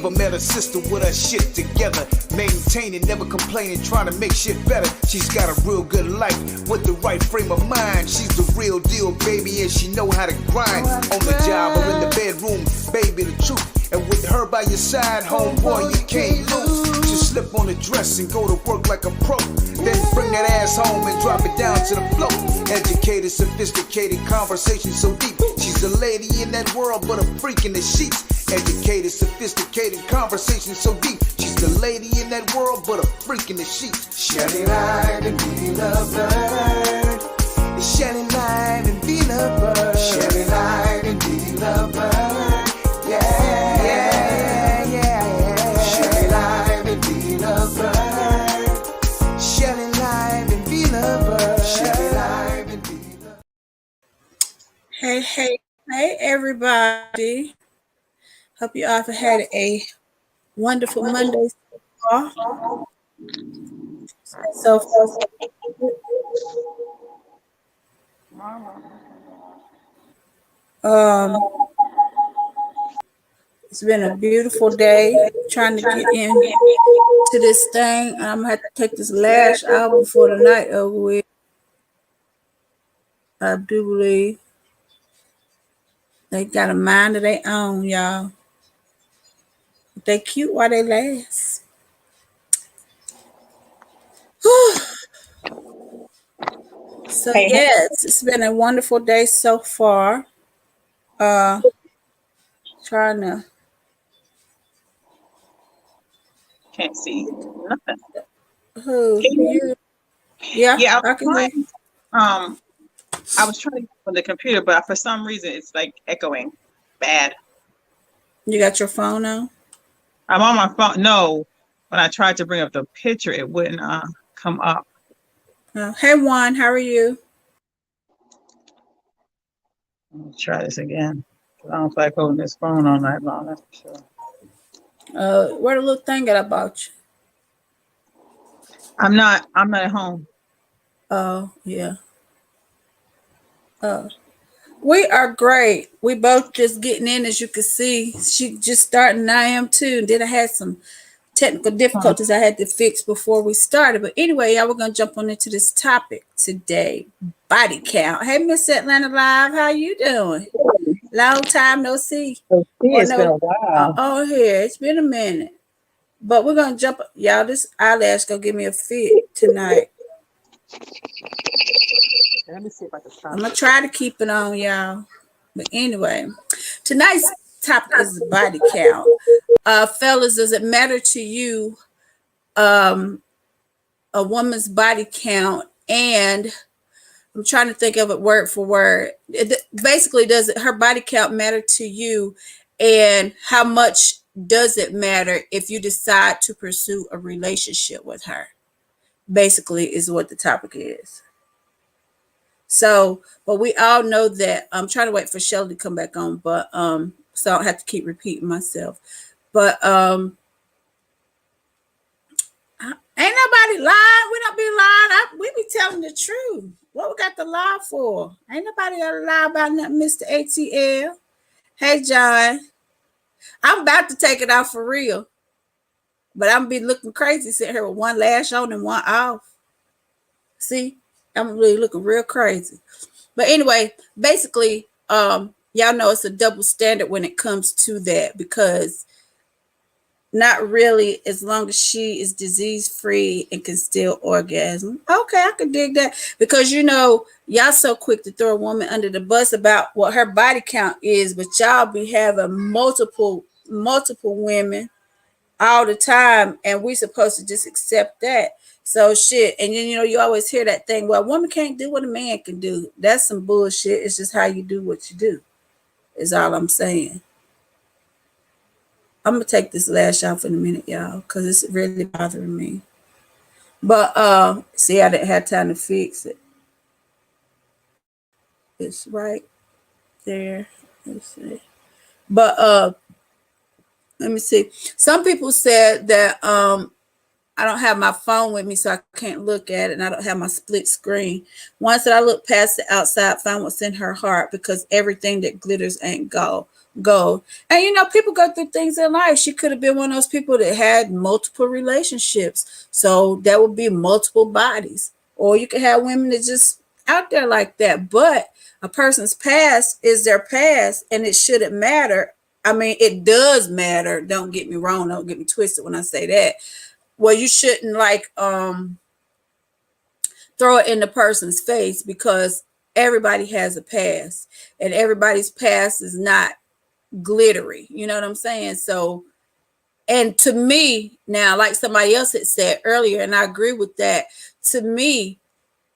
Never met a sister with her shit together. Maintaining, never complaining, trying to make shit better. She's got a real good life with the right frame of mind. She's the real deal, baby, and she know how to grind. On the job or in the bedroom, baby, the truth. And with her by your side, homeboy, you can't lose. Just slip on the dress and go to work like a pro. Then bring that ass home and drop it down to the floor. Educated, sophisticated, conversation so deep. She's a lady in that world, but a freak in the sheets. Educated, sophisticated, conversation so deep. She's the lady in that world, but a freak in the sheets. Shelly light and be the bird. Shelly light and be the bird. Shelly light and be the bird. Yeah, yeah, yeah. Shelly light and be the bird. Shelly light and be the bird. Shelly light and be the. Hey, everybody. Hope you all have had a wonderful Monday so far. It's been a beautiful day trying to get into this thing. I'm gonna have to take this lash out before the night over with. I do believe they got a mind of their own, y'all. They cute while they last. So yes, it's been a wonderful day so far. Trying to can't see nothing. Who you? Yeah, I can hear you. I was trying to get on the computer, but for some reason it's like echoing bad. You got your phone on? I'm on my phone. No, when I tried to bring up the picture, it wouldn't come up. Hey Juan, how are you? Let me try this again. I don't feel like holding this phone all night long, that's for sure. Where the little thing got about you? I'm not at home. Oh, yeah. We are great. We both just getting in, as you can see. She just starting, and I am too. And then I had some technical difficulties I had to fix before we started. But anyway, y'all, we're going to jump on into this topic today. Body count. Hey, Miss Atlanta Live, how you doing? Long time no see. It's been a while. Here. It's been a minute. But we're going to jump. Y'all, this eyelash going to give me a fit tonight. Let me see if I can try. I'm going to try to keep it on, y'all. But anyway, tonight's topic is body count. Fellas, does it matter to you a woman's body count? And I'm trying to think of it word for word. Basically, does her body count matter to you? And how much does it matter if you decide to pursue a relationship with her? Basically is what the topic is. So, but we all know that I'm trying to wait for Shelly to come back on, but so I don't have to keep repeating myself. But ain't nobody lying. We don't be lying. We be telling the truth. What we got to lie for? Ain't nobody got to lie about nothing, Mr. ATL. Hey, John. I'm about to take it off for real. But I'm be looking crazy sitting here with one lash on and one off. See? I'm really looking real crazy. But anyway, basically, y'all know it's a double standard when it comes to that, because not really, as long as she is disease-free and can still orgasm. Okay, I can dig that. Because, you know, y'all so quick to throw a woman under the bus about what her body count is, but y'all be having multiple women all the time, and we supposed to just accept that. So shit. And then, you know, you always hear that thing, well, a woman can't do what a man can do. That's some bullshit. It's just how you do what you do, is all I'm saying. I'm gonna take this lash off in a minute, y'all, because it's really bothering me. But see, I didn't have time to fix it. It's right there. Let's see. But let me see. Some people said that I don't have my phone with me, so I can't look at it, and I don't have my split screen. Once that I look past the outside, find what's in her heart, because everything that glitters ain't gold. And you know, people go through things in life. She could have been one of those people that had multiple relationships, so that would be multiple bodies. Or you could have women that just out there like that. But a person's past is their past, and it shouldn't matter. I mean, it does matter. Don't get me wrong. Don't get me twisted when I say that. Well, you shouldn't like throw it in the person's face, because everybody has a past, and everybody's past is not glittery. You know what I'm saying? So, and to me now, like somebody else had said earlier, and I agree with that. To me,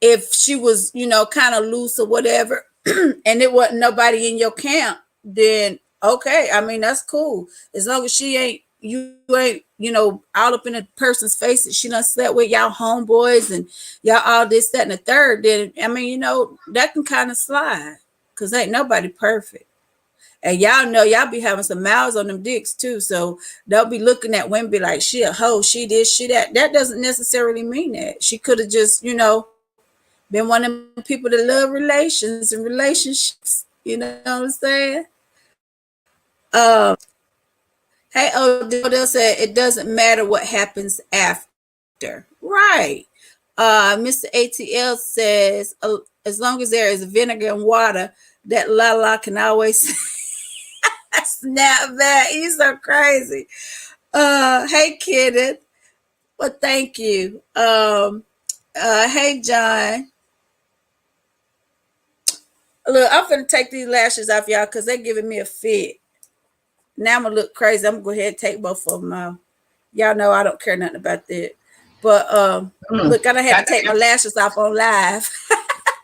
if she was, you know, kind of loose or whatever, and it wasn't nobody in your camp, then okay. I mean, that's cool. As long as you ain't, you know, all up in a person's face that she done slept with y'all homeboys and y'all all this, that, and the third, then I mean, you know, that can kind of slide, because ain't nobody perfect. And y'all know y'all be having some mouths on them dicks too. So they'll be looking at women be like, she a hoe, she this, she that. That doesn't necessarily mean that. She could have just, you know, been one of them people that love relations and relationships. You know what I'm saying? Hey, Odell said it doesn't matter what happens after. Right. Mr. ATL says, as long as there is vinegar and water, that la can always snap back. He's so crazy. Hey, Kenneth. Well, thank you. Hey, John. Look, I'm going to take these lashes off, y'all, because they're giving me a fit. Now I'm going to look crazy. I'm going to go ahead and take both of them out. Y'all know I don't care nothing about that. But look, I don't have to take my lashes off on live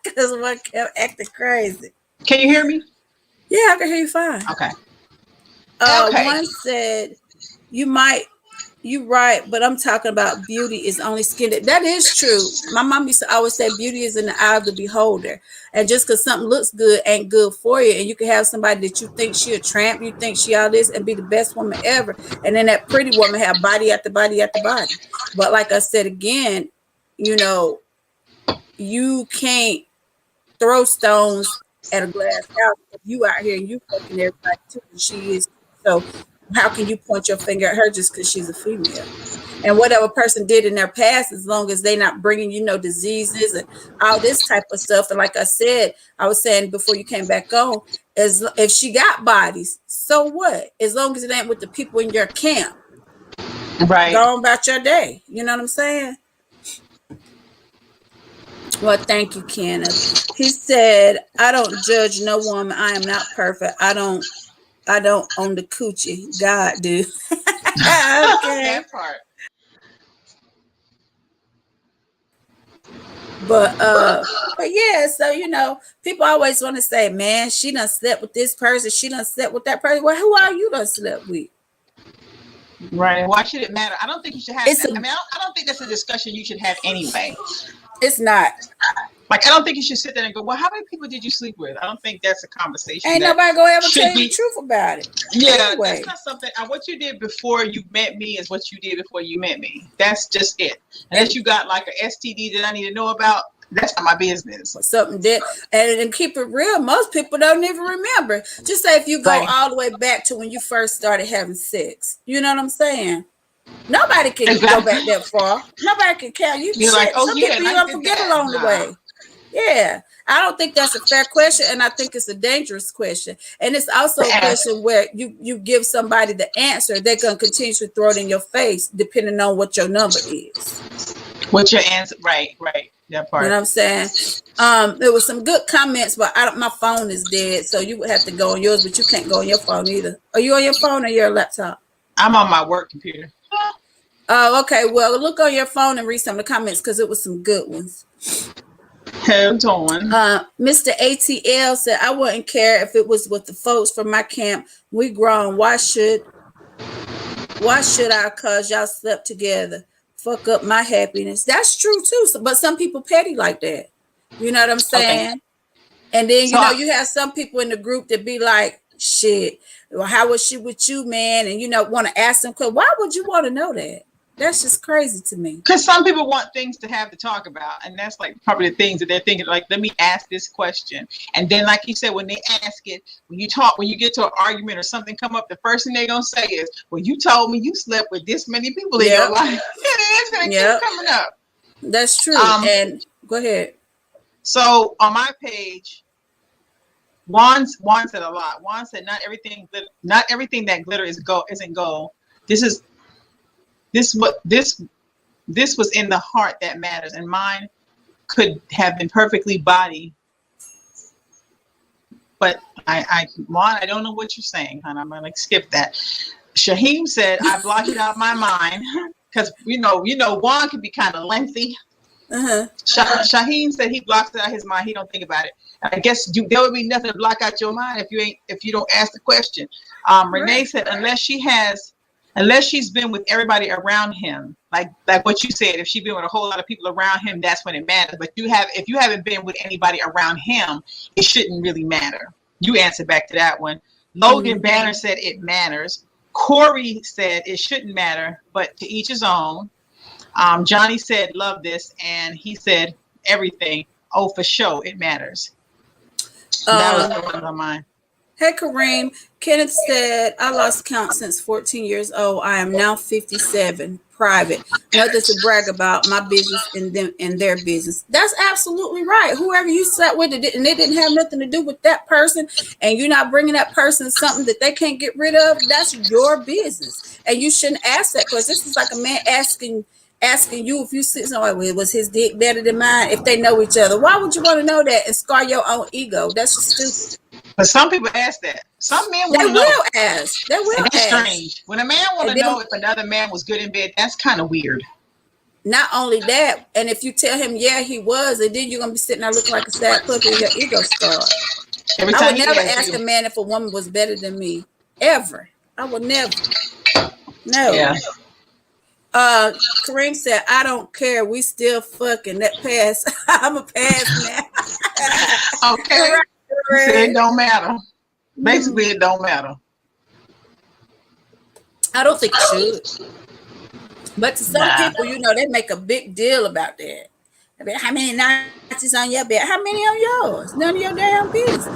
because one kept acting crazy. Can you hear me? Yeah, I can hear you fine. Okay. One said, you right, but I'm talking about beauty is only skin. That is true. My mom used to always say beauty is in the eye of the beholder. And just because something looks good ain't good for you. And you can have somebody that you think she a tramp, you think she all this, and be the best woman ever. And then that pretty woman have body after body after body. But like I said again, you know, you can't throw stones at a glass house if you out here and you fucking everybody too. And she is. So how can you point your finger at her just because she's a female? And whatever person did in their past, as long as they're not bringing, you know, diseases and all this type of stuff. And like I said, I was saying before you came back on, as if she got bodies, so what? As long as it ain't with the people in your camp. Right. Go on about your day. You know what I'm saying? Well, thank you, Kenneth. He said, I don't judge no woman. I am not perfect. I don't own the coochie. God do. Okay. That part. But yeah, so you know, people always want to say, man, she done slept with this person, she done slept with that person. Well, who are you done slept with? Right. Why should it matter? I don't think you should have I don't think that's a discussion you should have anyway. It's not. Like, I don't think you should sit there and go, well, how many people did you sleep with? I don't think that's a conversation. Ain't nobody gonna ever tell you the truth about it. Yeah, anyway. That's not something. What you did before you met me is what you did before you met me. That's just it. Unless you got like an STD that I need to know about, that's not my business. Something that, and keep it real, most people don't even remember. Just say if you go all the way back to when you first started having sex. You know what I'm saying? Nobody can go back that far. Nobody can count you. You're like, oh, some yeah, people you don't forget along the way. Yeah, I don't think that's a fair question, and I think it's a dangerous question. And it's also a question where you give somebody the answer, they're gonna continue to throw it in your face, depending on what your number is. What's your answer? Right. That part. You know what I'm saying? There was some good comments, but my phone is dead, so you would have to go on yours, but you can't go on your phone either. Are you on your phone or your laptop? I'm on my work computer. Oh, okay. Well, look on your phone and read some of the comments because it was some good ones. Hold on. Mr. ATL said, I wouldn't care if it was with the folks from my camp. We grown. Why should I? Cause y'all slept together. Fuck up my happiness. That's true too. But some people petty like that. You know what I'm saying? Okay. And then, you know, you have some people in the group that be like, shit, well, how was she with you, man? And, you know, want to ask them, why would you want to know that? That's just crazy to me. Because some people want things to have to talk about, and that's like probably the things that they're thinking. Like, let me ask this question, and then, like you said, when they ask it, when you get to an argument or something come up, the first thing they're gonna say is, "Well, you told me you slept with this many people in your life." It's gonna keep coming up. That's true. And go ahead. So on my page, Juan said a lot. Juan said, "Not everything that glitter isn't gold. This was in the heart that matters, and mine could have been perfectly body." But Juan, I don't know what you're saying, hon. I'm gonna skip that. Shaheem said, "I blocked it out of my mind," because you know, Juan can be kind of lengthy. Shaheem said he blocks it out of his mind. He don't think about it. I guess there would be nothing to block out your mind if you don't ask the question. Renee said, unless she's been with everybody around him, like what you said, if she's been with a whole lot of people around him, that's when it matters. But if you haven't been with anybody around him, it shouldn't really matter. You answered back to that one. Logan Banner said it matters. Corey said it shouldn't matter, but to each his own. Johnny said, love this. And he said, everything. Oh, for sure, it matters. That was the one on mine. Hey, Kareem. Kenneth said, I lost count since 14 years old. I am now 57. Private. Nothing to brag about. My business and their business. That's absolutely right. Whoever you sat with, and they didn't have nothing to do with that person, and you're not bringing that person something that they can't get rid of, that's your business. And you shouldn't ask that question. This is like a man asking you if you sit somewhere, was his dick better than mine, if they know each other. Why would you want to know that and scar your own ego? That's just stupid. But some people ask that. Some men will ask. They will ask. Strange. When a man want to know if another man was good in bed, that's kind of weird. Not only that, and if you tell him, yeah, he was, and then you're going to be sitting there looking like a sad puppy and your ego scarred. I would never ask a man if a woman was better than me. Ever. I would never. No. Yeah. Kareem said, I don't care. We still fucking. That pass. I'm a pass now. Okay. It don't matter. Basically, it don't matter. I don't think it should. But to some people, they make a big deal about that. I mean, how many Nazis on your bed? How many on yours? None of your damn business.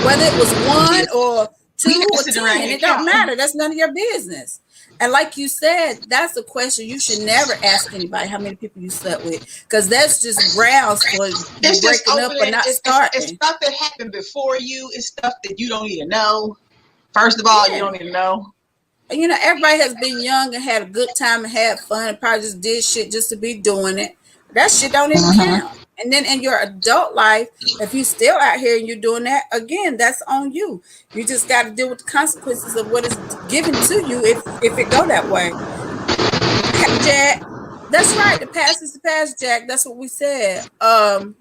Whether it was one or two or 10, it don't matter. That's none of your business. And like you said, that's a question you should never ask anybody how many people you slept with, because that's just grounds for breaking up or not starting. It's stuff that happened before you. It's stuff that you don't even know. First of all, you don't even know. And everybody has been young and had a good time and had fun and probably just did shit just to be doing it. That shit don't even count. And then in your adult life, if you're still out here and you're doing that, again, that's on you. You just got to deal with the consequences of what is given to you if it go that way. Jack, that's right. The past is the past, Jack. That's what we said. One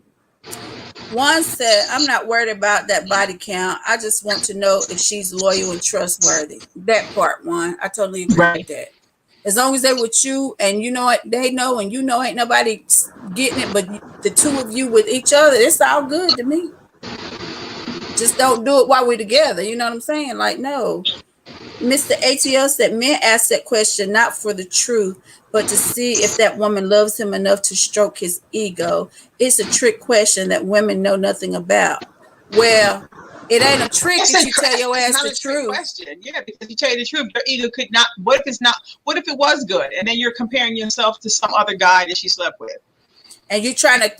said, I'm not worried about that body count. I just want to know if she's loyal and trustworthy. That part, one. I totally agree with that. As long as they're with you and you know it, they know, and ain't nobody getting it but the two of you with each other, it's all good to me. Just don't do it while we're together. You know what I'm saying? Like, no. Mr. ATL said men ask that question not for the truth, but to see if that woman loves him enough to stroke his ego. It's a trick question that women know nothing about. Well, it ain't a trick if you tell your ass the truth. Question. Yeah, because you tell you the truth, your ego could not. What if it's not? What if it was good, and then you're comparing yourself to some other guy that she slept with, and you trying to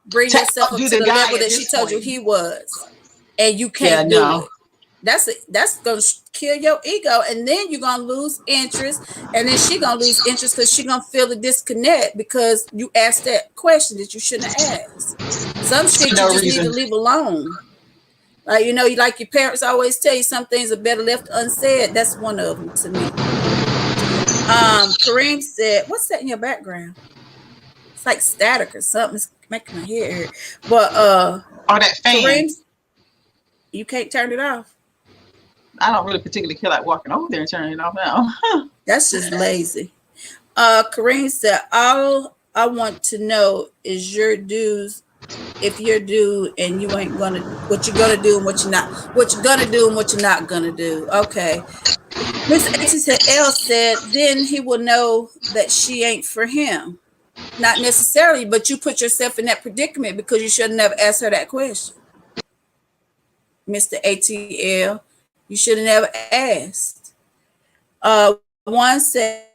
bring yourself up to the level that she told you he was, and you can't do it. That's gonna kill your ego, and then you're gonna lose interest, and then she gonna lose interest because she gonna feel the disconnect because you asked that question that you shouldn't have asked. Some shit you just need to leave alone. Like like your parents always tell you, some things are better left unsaid. That's one of them to me. Kareem said, "What's that in your background? It's like static or something. It's making my hair hurt." But that fan. Kareem, you can't turn it off. I don't really particularly feel like walking over there and turning it off now. That's just lazy. Kareem said, all I want to know is your dues. If you're due and you ain't gonna, what you're gonna do and what you're not, what you're gonna do and what you're not gonna do. Okay. Miss ATL said, then he will know that she ain't for him. Not necessarily, but you put yourself in that predicament because you should have never asked her that question. Mr. ATL, you should have never asked. One said,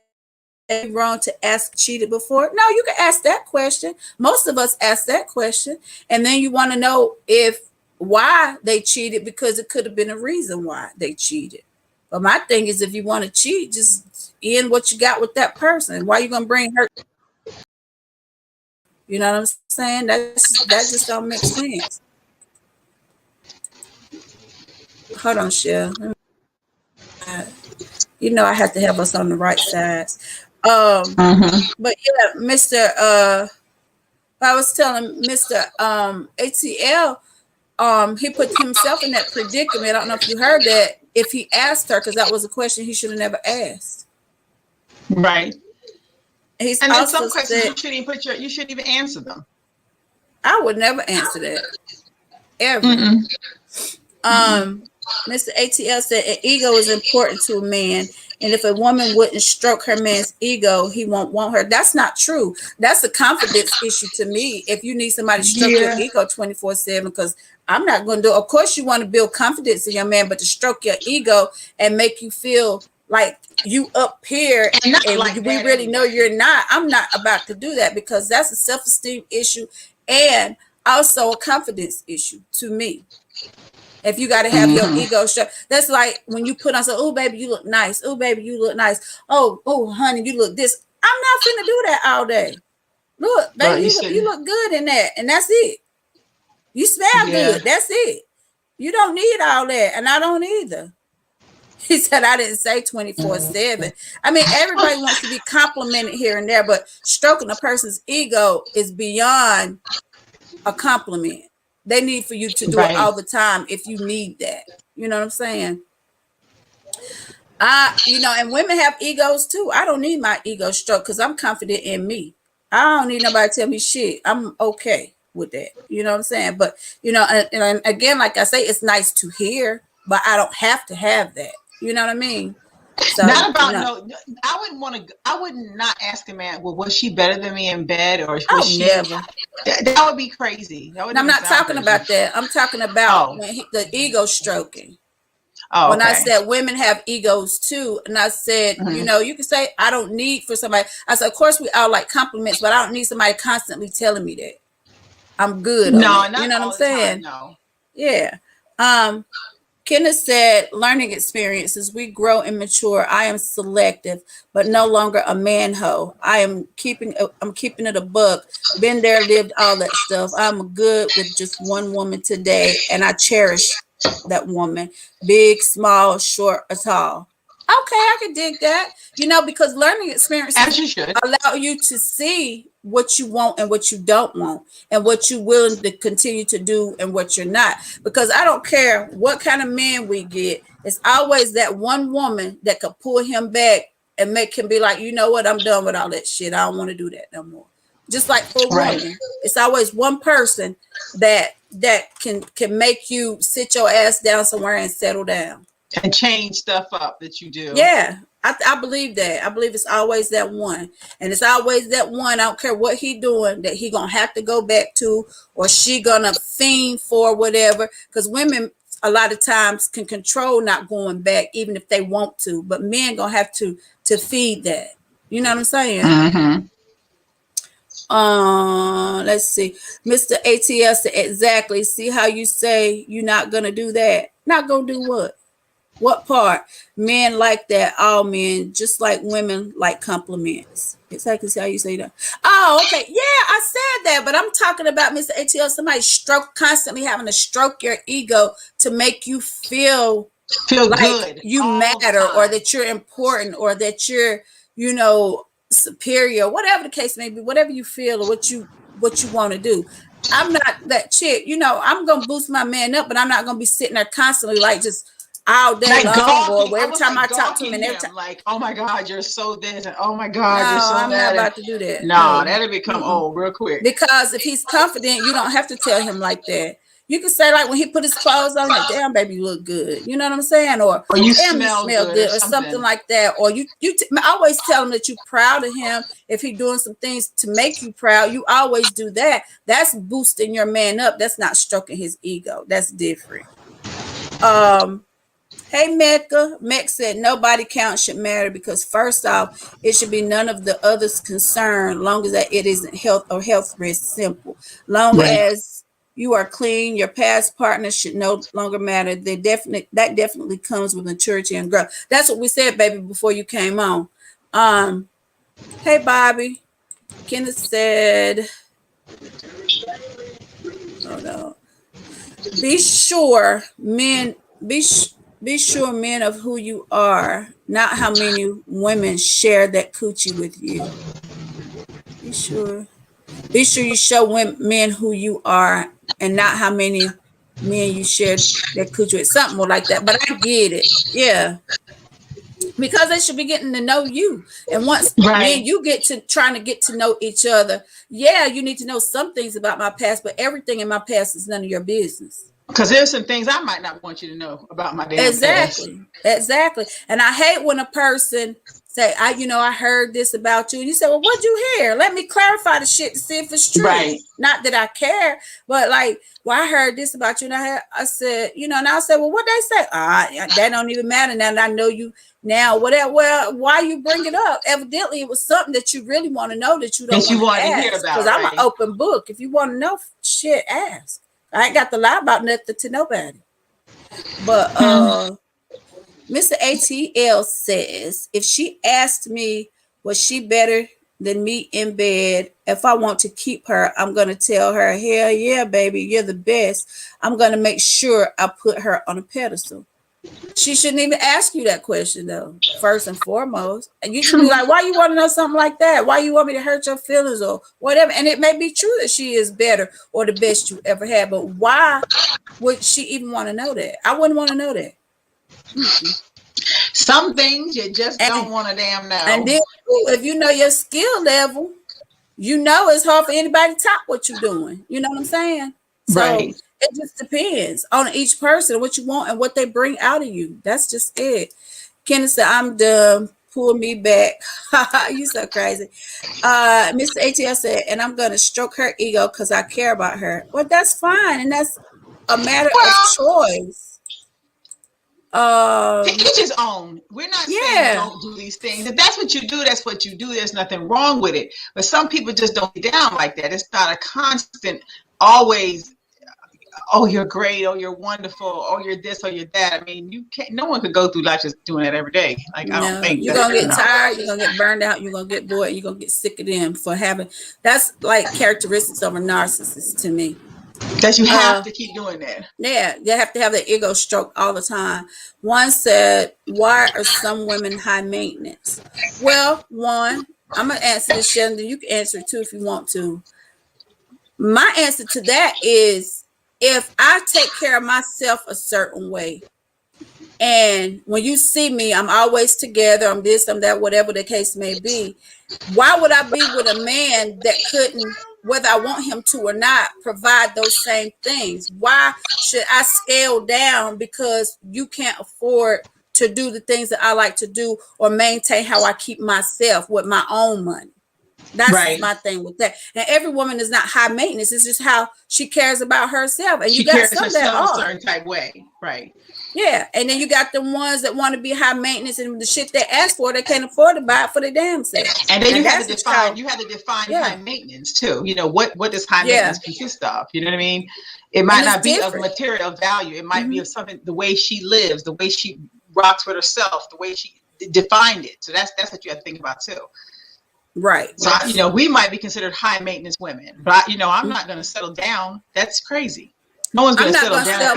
wrong to ask cheated before. No, you can ask that question. Most of us ask that question. And then you want to know why they cheated, because it could have been a reason why they cheated. But my thing is, if you want to cheat, just end what you got with that person. Why are you going to bring her? You know what I'm saying? That just don't make sense. Hold on, Shell. You know I have to have us on the right side. But yeah, Mr. I was telling Mr. ATL, he put himself in that predicament. I don't know if you heard that. If he asked her, because that was a question he should have never asked. Right. He's and then also some questions said, you shouldn't even answer them. I would never answer that. Ever. Mr. ATL said an ego is important to a man, and if a woman wouldn't stroke her man's ego, he won't want her. That's not true. That's a confidence issue to me. If you need somebody to stroke your ego 24/7, because I'm not going to do. Of course, you want to build confidence in your man, but to stroke your ego and make you feel like you up here and like we really know you're not. I'm not about to do that, because that's a self-esteem issue and also a confidence issue to me. If you got to have your ego shut, that's like when you put on, so, oh baby, you look nice. Oh baby, you look nice. Oh honey, you look this. I'm not finna do that all day. Look, baby, you look good in that, and that's it. You smell good. That's it. You don't need all that, and I don't either. He said, I didn't say 24/7. I mean, everybody wants to be complimented here and there, but stroking a person's ego is beyond a compliment. They need for you to do it all the time if you need that. You know what I'm saying? And women have egos too. I don't need my ego stroked because I'm confident in me. I don't need nobody to tell me shit. I'm okay with that. You know what I'm saying? But, and again, like I say, it's nice to hear, but I don't have to have that. You know what I mean? So, not about I would not ask a man, well, was she better than me in bed, or was she never? That would be crazy. I'm not talking about that. I'm talking about the ego stroking. When I said women have egos too, and I said, you can say I don't need for somebody. I said, of course we all like compliments, but I don't need somebody constantly telling me that. I'm good. You know what I'm saying? No. Yeah. Kenneth said, learning experiences, we grow and mature. I am selective, but no longer a man hoe. I'm keeping it a buck. Been there, lived all that stuff. I'm good with just one woman today, and I cherish that woman. Big, small, short, or tall. Okay, I can dig that. Because learning experiences allow you to see what you want and what you don't want, and what you're willing to continue to do and what you're not. Because I don't care what kind of man we get, it's always that one woman that could pull him back and make him be like, you know what, I'm done with all that shit. I don't want to do that no more. Just like for women, it's always one person that can make you sit your ass down somewhere and settle down. And change stuff up that you do. Yeah, I believe that. I believe it's always that one. And it's always that one, I don't care what he doing, that he gonna have to go back to, or she gonna fiend for whatever. Because women a lot of times can control not going back, even if they want to. But men gonna have to feed that. You know what I'm saying? Let's see. Mr. ATS said, exactly. See how you say you're not gonna do that. Not gonna do what? What part? Men like that. All men, just like women, like compliments. Exactly how you say that. Oh, okay. Yeah, I said that, but I'm talking about, Mr. ATL, somebody constantly having to stroke your ego to make you feel like good you matter, or that you're important, or that you're, superior, whatever the case may be, whatever you feel or what you want to do. I'm not that chick. I'm gonna boost my man up, but I'm not gonna be sitting there constantly like just all day long, or every time I talk to him, and every time, like, oh my God, you're so this, and oh my God, you're so I'm that. not about to do that. No, that'll become old real quick. Because if he's confident, you don't have to tell him like that. You could say, like, when he put his clothes on, like, damn, baby, you look good. You know what I'm saying? Or you damn, smell you smell good, or something. something like that. Or you always tell him that you're proud of him. If he's doing some things to make you proud, you always do that. That's boosting your man up. That's not stroking his ego. That's different. Hey, Mecca. Mecca said nobody count should matter because first off, it should be none of the others concerned, long as that it isn't health or health risk. Simple. Long as you are clean, your past partner should no longer matter. That definitely comes with maturity and growth. That's what we said, baby, before you came on. Hey, Bobby. Kenneth said, hold on. Be sure men of who you are, not how many women share that coochie with you. Be sure you show men who you are and not how many men you share that coochie with. Something more like that. But I get it. Yeah. Because they should be getting to know you. And once then you get to trying to get to know each other. Yeah, you need to know some things about my past, but everything in my past is none of your business. Because there's some things I might not want you to know about my damn Exactly. past. Exactly. And I hate when a person say, I heard this about you. And you say, well, what'd you hear? Let me clarify the shit to see if it's true. Right. Not that I care, but like, well, I heard this about you. And I said, and I said, well, what they say? That don't even matter now that I know you now. Whatever. Well, why you bring it up? Evidently, it was something that you really want to know that you don't want to hear about. Because I'm an open book. If you want to know shit, ask. I ain't got to lie about nothing to nobody. But Mr. ATL says, if she asked me, was she better than me in bed? If I want to keep her, I'm going to tell her, hell yeah, baby, you're the best. I'm going to make sure I put her on a pedestal. She shouldn't even ask you that question, though, first and foremost. And you should be like, why you want to know something like that? Why you want me to hurt your feelings or whatever? And it may be true that she is better or the best you ever had, but why would she even want to know that? I wouldn't want to know that. Some things you just don't want to damn know. And then if you know your skill level, it's hard for anybody to top what you're doing. You know what I'm saying? So it just depends on each person, what you want and what they bring out of you. That's just it. Kenneth said, I'm done. Pull me back. You so crazy. Mr. ATL said, and I'm going to stroke her ego because I care about her. Well, that's fine. And that's a matter of choice. Each his own. We're not saying don't do these things. If that's what you do, that's what you do. There's nothing wrong with it. But some people just don't get down like that. It's not a constant, always, oh, you're great, oh, you're wonderful, oh, you're this, or you're that. I mean, you can't. No one could go through life just doing that every day. Like, I don't think you're gonna get tired, you're gonna get burned out, you're gonna get bored, you're gonna get sick of them for having. That's like characteristics of a narcissist to me. That you have to keep doing that. Yeah, you have to have the ego stroke all the time. One said, why are some women high maintenance? Well, one, I'm gonna answer this, Sheldon. You can answer it too if you want to. My answer to that is, if I take care of myself a certain way, and when you see me, I'm always together, I'm this, I'm that, whatever the case may be, why would I be with a man that couldn't, whether I want him to or not, provide those same things? Why should I scale down because you can't afford to do the things that I like to do or maintain how I keep myself with my own money? That's my thing with that. And every woman is not high maintenance. It's just how she cares about herself. And you got some that are a certain type way, right? Yeah. And then you got the ones that want to be high maintenance, and the shit they ask for, they can't afford to buy it for their damn self. And then you have to define high maintenance too. You know, what does high maintenance consist of? You know what I mean? It might not be of material value. It might be of something, the way she lives, the way she rocks with herself, the way she defined it. So that's what you have to think about too. Right. So, we might be considered high maintenance women, but I'm not going to settle down. That's crazy. No one's going to settle down.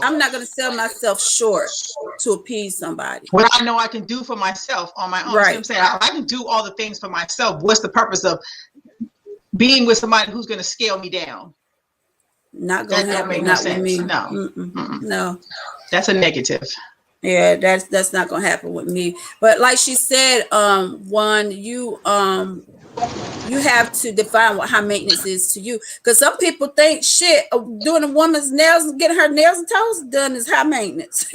I'm not going to sell myself short to appease somebody. What I know I can do for myself on my own. Right. I'm saying I can do all the things for myself. What's the purpose of being with somebody who's going to scale me down? Not going to happen. Not with me. No. No. That's a negative. Yeah, that's not gonna happen with me. But like she said, you have to define what high maintenance is to you. Because some people think shit doing a woman's nails and getting her nails and toes done is high maintenance.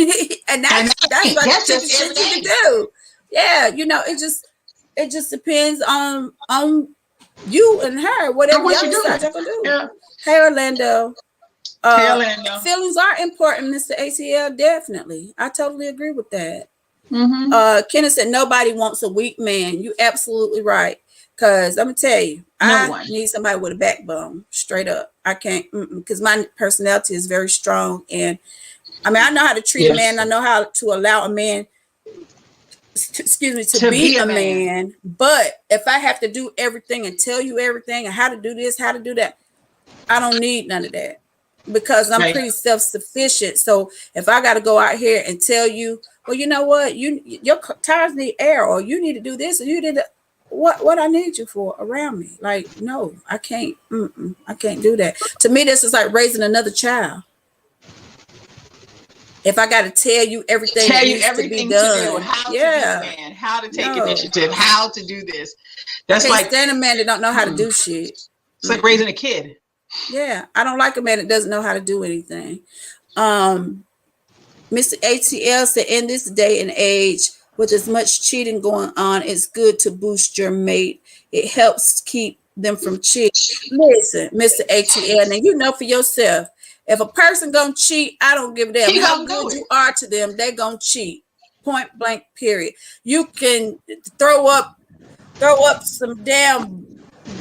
And that's like the shit you can do. Yeah, it just depends on you and her, whatever you decide you're gonna do. Yeah. Hey Orlando. Hey, Orlando. Feelings are important, Mr. ATL. Definitely. I totally agree with that. Kenneth said nobody wants a weak man. You absolutely right. Because I'm gonna tell you, I need somebody with a backbone, straight up. I can't, because my personality is very strong, and I mean I know how to treat a man. I know how to allow a man, to be a man. But if I have to do everything and tell you everything and how to do this, how to do that, I don't need none of that, because I'm pretty self-sufficient. So if I got to go out here and tell you, well, you know what, your tires need air, or you need to do this, or you did that. What I need you for around me? Like, no, I can't. I can't do that. To me, this is like raising another child. If I got to tell you everything, to be done. How to be a man, how to take initiative, how to do this. That's like stand a man that don't know how to do shit. It's like raising a kid. Yeah, I don't like a man that doesn't know how to do anything. Mr. ATL said, in this day and age, with as much cheating going on, it's good to boost your mate. It helps keep them from cheating. Listen, Mr. ATL, now you know for yourself, if a person gonna cheat, I don't give a damn how good you are to them, they gonna cheat. Point blank, period. You can throw up some damn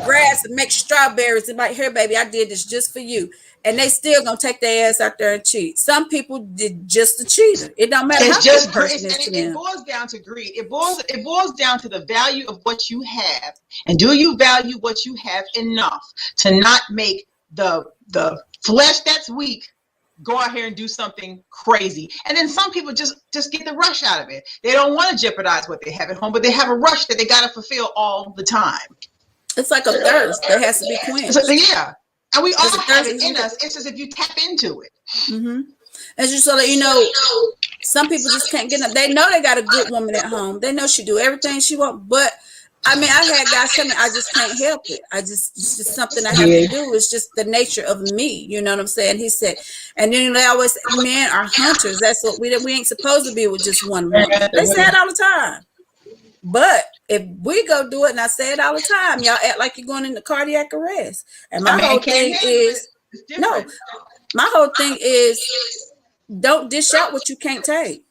grass and make strawberries and like, here, baby, I did this just for you. And they still gonna take their ass out there and cheat. Some people did just a cheater. It don't matter how good person is to them. It boils down to greed. It boils down to the value of what you have. And do you value what you have enough to not make the flesh that's weak go out here and do something crazy? And then some people just get the rush out of it. They don't want to jeopardize what they have at home, but they have a rush that they got to fulfill all the time. It's like a thirst that has to be quenched. So, yeah. And we all have it in us. It's just if you tap into it. And just so that you know, some people just can't get enough. They know they got a good woman at home. They know she do everything she wants. But I mean, I had guys tell me, I just can't help it. It's just something I have to do. It's just the nature of me. You know what I'm saying? He said, and then they always say, men are hunters. That's what we ain't supposed to be with just one woman. They say it all the time. But if we go do it, and I say it all the time, y'all act like you're going into cardiac arrest. And my whole thing is, don't dish out what you can't take.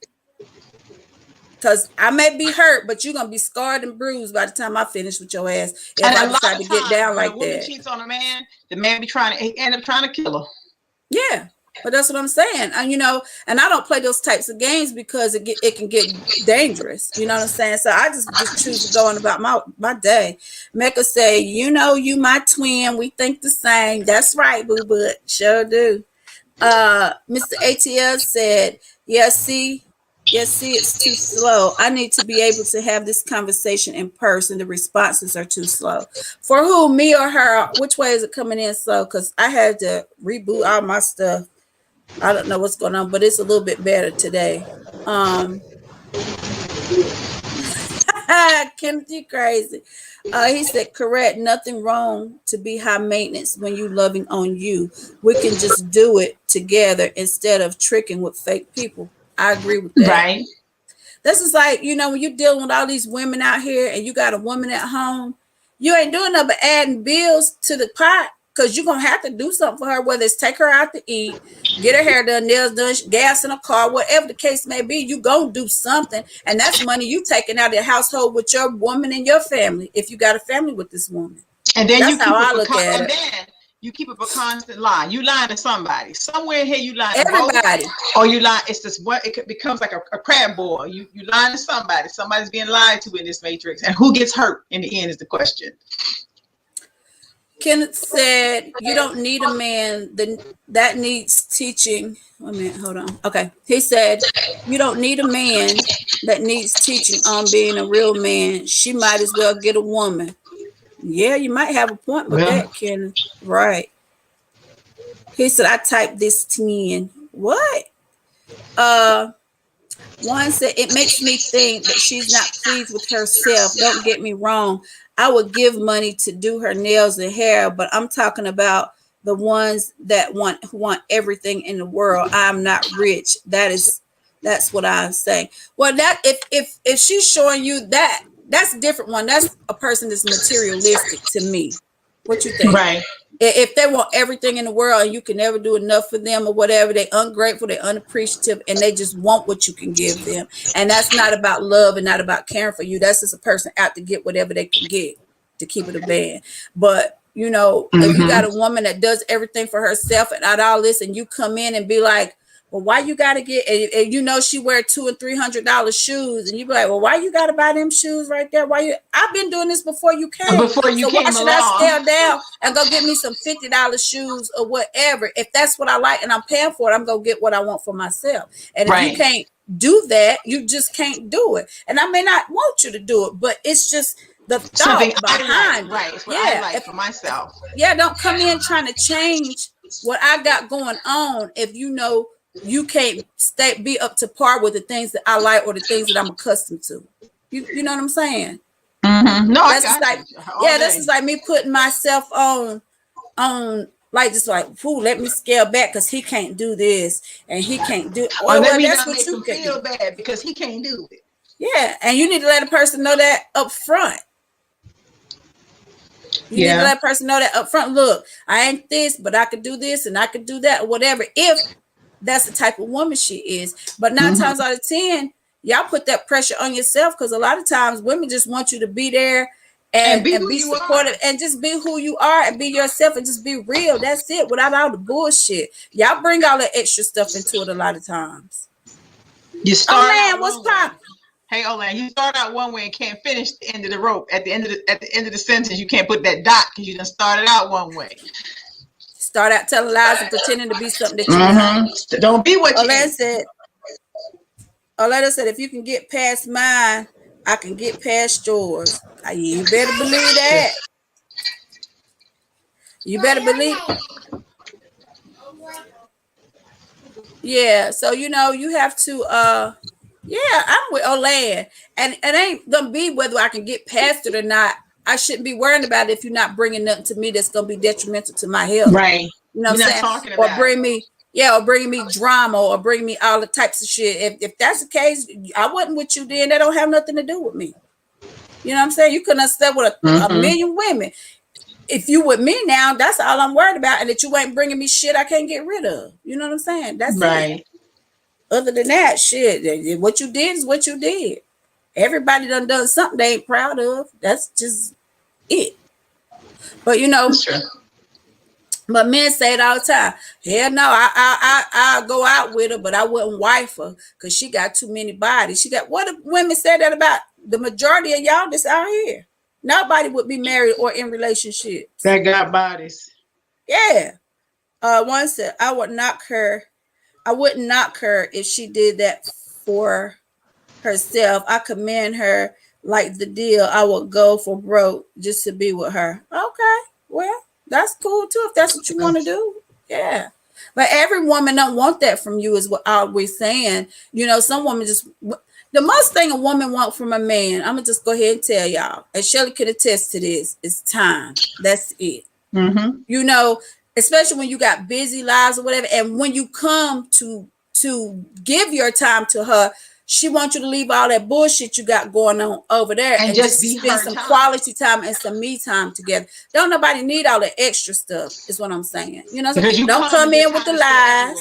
Because I may be hurt, but you're going to be scarred and bruised by the time I finish with your ass. If I decide to get down like that. When a woman cheats on a man, the man end up trying to kill her. Yeah. But that's what I'm saying. And, and I don't play those types of games because it can get dangerous. You know what I'm saying? So I just choose to go on about my day. Mecca say, you my twin. We think the same. That's right, boo, but sure do. Mr. ATL said, see, it's too slow. I need to be able to have this conversation in person. The responses are too slow. For who, me or her? Which way is it coming in slow? Because I had to reboot all my stuff. I don't know what's going on, but it's a little bit better today. Kenneth, you crazy. He said, correct. Nothing wrong to be high maintenance when you loving on you. We can just do it together instead of tricking with fake people. I agree with that. Right. This is like, when you're dealing with all these women out here and you got a woman at home, you ain't doing nothing but adding bills to the pot. Because you're going to have to do something for her, whether it's take her out to eat, get her hair done, nails done, gas in a car, whatever the case may be, you're going to do something. And that's money you taking out of the household with your woman and your family, if you got a family with this woman. And then that's how I look at it. And then you keep up a constant lie. You lying to somebody. Somewhere in here you lying to everybody. Or you lie. It's just what it becomes like a crab boil. You lying to somebody. Somebody's being lied to in this matrix. And who gets hurt in the end is the question. Kenneth said, you don't need a man that needs teaching. Wait a minute, hold on. Okay. He said, you don't need a man that needs teaching on being a real man. She might as well get a woman. Yeah, you might have a point with that, Kenneth. Right. He said, I typed this 10. What? One said, it makes me think that she's not pleased with herself. Don't get me wrong. I would give money to do her nails and hair, but I'm talking about the ones that who want everything in the world. I'm not rich. That's what I'm saying. Well, that if she's showing you that, that's a different one. That's a person that's materialistic to me. What you think? Right. If they want everything in the world and you can never do enough for them or whatever, they ungrateful, they unappreciative, and they just want what you can give them. And that's not about love and not about caring for you. That's just a person out to get whatever they can get, to keep it a band. But you know, if you got a woman that does everything for herself and not all this, and you come in and be like, well, why you gotta get, and you know she wear $200 and $300 shoes, and you be like, well, why you gotta buy them shoes right there? Why you? I've been doing this before you came. Before you came why should along. I scale down and go get me some $50 shoes or whatever? If that's what I like and I'm paying for it, I'm gonna get what I want for myself. And if you can't do that, you just can't do it. And I may not want you to do it, but it's just the thought behind it. Right. It's what I like for myself. Yeah, don't come in trying to change what I got going on if you know you can't be up to par with the things that I like or the things that I'm accustomed to. You know what I'm saying? Mm-hmm. No, that's just like this is like me putting myself on like just like, ooh, let me scale back because he can't do this and he can't do. Or let me not make him feel bad because he can't do it. Yeah, and you need to let a person know that up front. You need to let a person know that up front. Look, I ain't this, but I could do this and I could do that or whatever. If that's the type of woman she is. But 9 times out of 10, y'all put that pressure on yourself because a lot of times women just want you to be there and be supportive and just be who you are and be yourself and just be real. That's it, without all the bullshit. Y'all bring all that extra stuff into it a lot of times. You start what's poppin'? Hey, Olan, you start out one way and can't finish the end of the rope. At the end of the sentence, you can't put that dot because you done started out one way. Start out telling lies and pretending to be something that you're not. Don't be what you said. Oleta said, if you can get past mine, I can get past yours. You better believe that. You better believe. Yeah, so you know you have to I'm with Olan. And it ain't gonna be whether I can get past it or not. I shouldn't be worrying about it if you're not bringing nothing to me that's going to be detrimental to my health. Right. You know what I'm saying? Or bring me drama or bring me all the types of shit. If that's the case, I wasn't with you then. That don't have nothing to do with me. You know what I'm saying? You couldn't have slept with a million women. If you with me now, that's all I'm worried about. And that you ain't bringing me shit I can't get rid of. You know what I'm saying? That's right. It. Other than that, shit, what you did is what you did. Everybody done something they ain't proud of. That's just it. But you know, but men say it all the time. Hell no, I'll go out with her, but I wouldn't wife her because she got too many bodies. She got, what if women say that about the majority of y'all that's out here? Nobody would be married or in relationships that got bodies. Yeah. One said, I wouldn't knock her if she did that for herself. I commend her, like the deal. I would go for broke just to be with her. Okay, well, that's cool too if that's what you want to do. Yeah, but every woman don't want that from you is what I always saying. You know, some women just, the most thing a woman want from a man, I'm gonna just go ahead and tell y'all, and Shelly could attest to this, is time. That's it. You know, especially when you got busy lives or whatever, and when you come to give your time to her, she wants you to leave all that bullshit you got going on over there and just spend some quality time and some me time together. Don't nobody need all that extra stuff, is what I'm saying. You know, don't come in with the lies.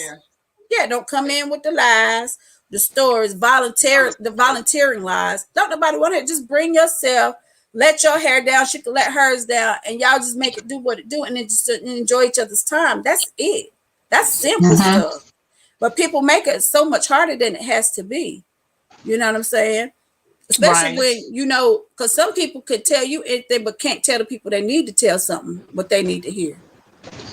Yeah, don't come in with the lies, the stories, the volunteering lies. Don't nobody want to. Just bring yourself, let your hair down, she can let hers down, and y'all just make it do what it do and then just enjoy each other's time. That's it. That's simple stuff. But people make it so much harder than it has to be. You know what I'm saying? Especially when, you know, because some people could tell you anything but can't tell the people they need to tell something what they need to hear.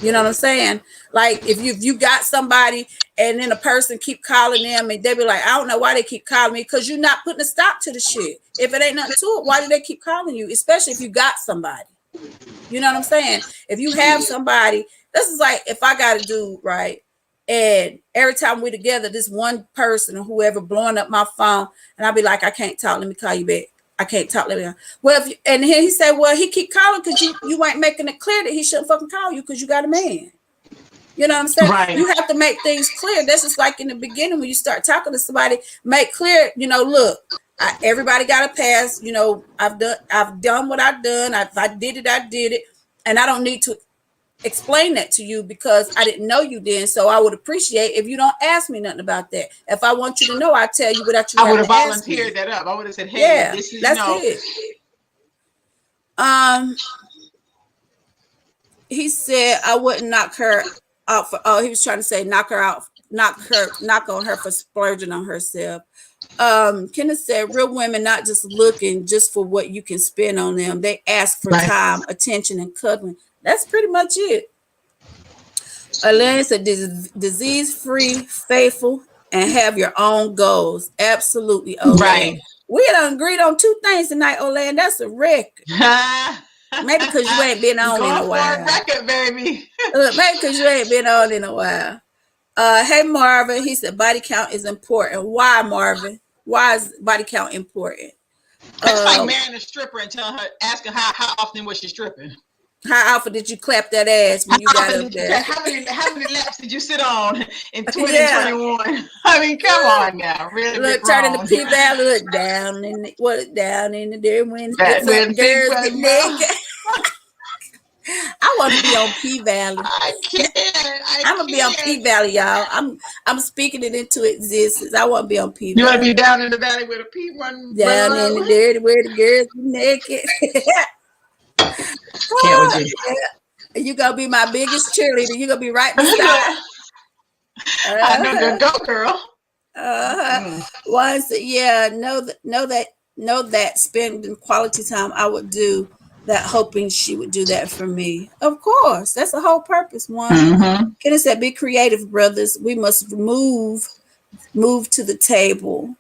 You know what I'm saying? Like if you got somebody and then a person keep calling them and they be like, I don't know why they keep calling me, because you're not putting a stop to the shit. If it ain't nothing to it, why do they keep calling you? Especially if you got somebody. You know what I'm saying? If you have somebody, this is like if I got a dude, right? And every time we're together, this one person or whoever blowing up my phone, and I'll be like, I can't talk. Let me call you back. I can't talk. Let me. Well, and then he said, well, he keep calling because you ain't making it clear that he shouldn't fucking call you because you got a man. You know what I'm saying? Right. You have to make things clear. That's just like in the beginning when you start talking to somebody, make clear, look, everybody got a pass. I've done what I've done. If I did it, I did it. And I don't need to explain that to you because I didn't know you then. So I would appreciate if you don't ask me nothing about that. If I want you to know, I tell you without you. I would have volunteered that up. I would have said, hey, yeah, this is, that's it. He said I wouldn't knock her out for, he was trying to say knock on her for splurging on herself. Kenneth said real women not just looking just for what you can spend on them. They ask for time, attention, and cuddling. That's pretty much it. Elaine said disease-free, faithful, and have your own goals. Absolutely, Elaine. Right. We done agreed on 2 things tonight, Elaine. That's a record. Maybe because you ain't been on in a while. For a record, baby. Maybe because you ain't been on in a while. Hey, Marvin. He said body count is important. Why, Marvin? Why is body count important? It's like marrying a stripper and asking how often was she stripping? How often did you clap that ass when you got up there? How many laps did you sit on in 2021? I mean, come on now, really. Look, turning the P-Valley, look down in the there when girls get naked. I want to be on P-Valley. I can't. I'm gonna be on P-Valley, y'all. I'm speaking it into existence. I want to be on P-Valley. You want to be down in the valley where the P run down in the dirty where the girls get naked. Can't with you. You gonna be my biggest cheerleader. You gonna be right beside. I know the go girl. Once, know that spending quality time, I would do that, hoping she would do that for me. Of course, that's the whole purpose. One, Kenneth said, "Be creative, brothers. We must move to the table.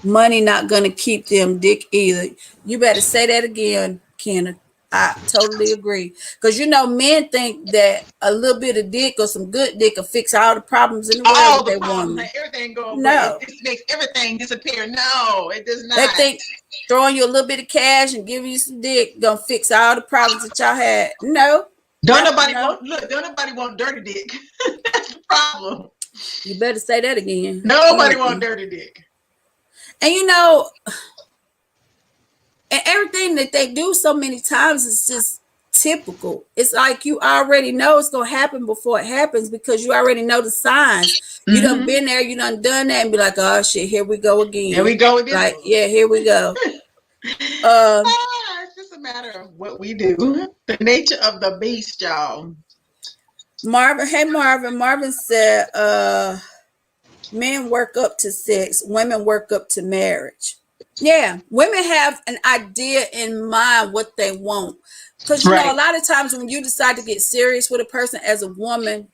Money not gonna keep them dick either." You better say that again, Kenneth. I totally agree. Because men think that a little bit of dick or some good dick will fix all the problems in the world with their woman. Everything going no. It makes everything disappear. No, it does not. They think throwing you a little bit of cash and giving you some dick gonna fix all the problems that y'all had. No. Don't nobody want dirty dick. That's the problem. You better say that again. Nobody want dirty dick. And and everything that they do so many times is just typical. It's like you already know it's gonna happen before it happens because you already know the signs. You done been there, you done that, and be like, oh shit, here we go again. Here we go again. Like, yeah, here we go. It's just a matter of what we do. The nature of the beast, y'all. Marvin said, men work up to sex, women work up to marriage. Yeah, women have an idea in mind what they want. Because, a lot of times when you decide to get serious with a person as a woman,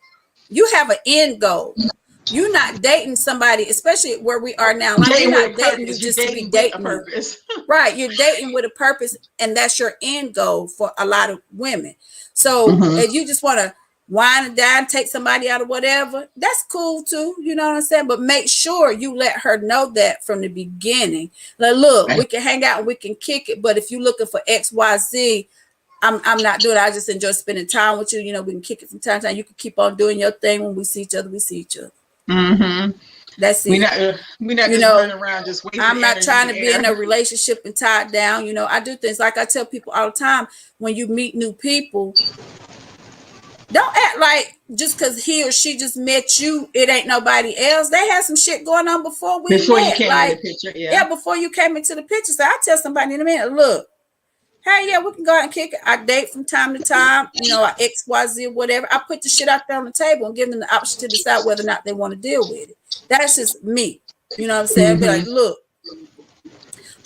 you have an end goal. You're not dating somebody, especially where we are now. Like, you're not dating you just to be dating. Right, you're dating with a purpose, and that's your end goal for a lot of women. So if you just want to wine and dine, take somebody out or whatever, that's cool too. You know what I'm saying? But make sure you let her know that from the beginning. Like, look, we can hang out and we can kick it, but if you're looking for XYZ, I'm not doing it. I just enjoy spending time with you. We can kick it from time to time. You can keep on doing your thing. When we see each other, we see each other. That's it. We're not just running around just waiting. I'm not trying to be in a relationship and tied down. I do things like I tell people all the time. When you meet new people, don't act like just because he or she just met you, it ain't nobody else. They had some shit going on before met. You came into the picture. Yeah, before you came into the picture. So I tell somebody in a minute, look, hey, yeah, we can go out and kick it. I date from time to time, I XYZ, whatever. I put the shit out there on the table and give them the option to decide whether or not they want to deal with it. That's just me. You know what I'm saying? Be like, look,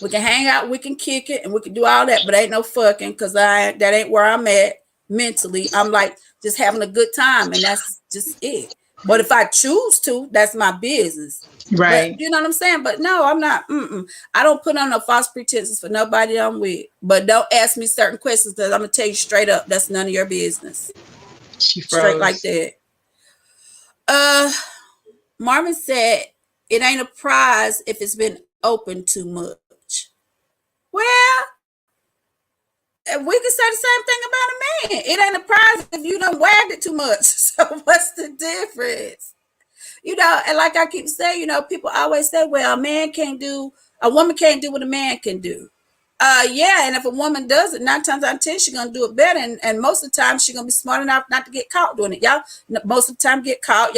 we can hang out, we can kick it, and we can do all that, but ain't no fucking, because that ain't where I'm at mentally. I'm like just having a good time, and that's just it. But if I choose to, that's my business. Right. But, you know what I'm saying? But no, I'm not. I don't put on no false pretenses for nobody that I'm with. But don't ask me certain questions because I'm going to tell you straight up, that's none of your business. She froze. Straight like that. Marvin said it ain't a prize if it's been open too much. Well, we can say the same thing about a man. It ain't a prize if you done wagged it too much. So what's the difference? You know, and like I keep saying, you know, people always say, well, a woman can't do what a man can do. Yeah, and if a woman does it, 9 times out of 10, she's gonna do it better, and most of the time she's gonna be smart enough not to get caught doing it. Y'all most of the time y'all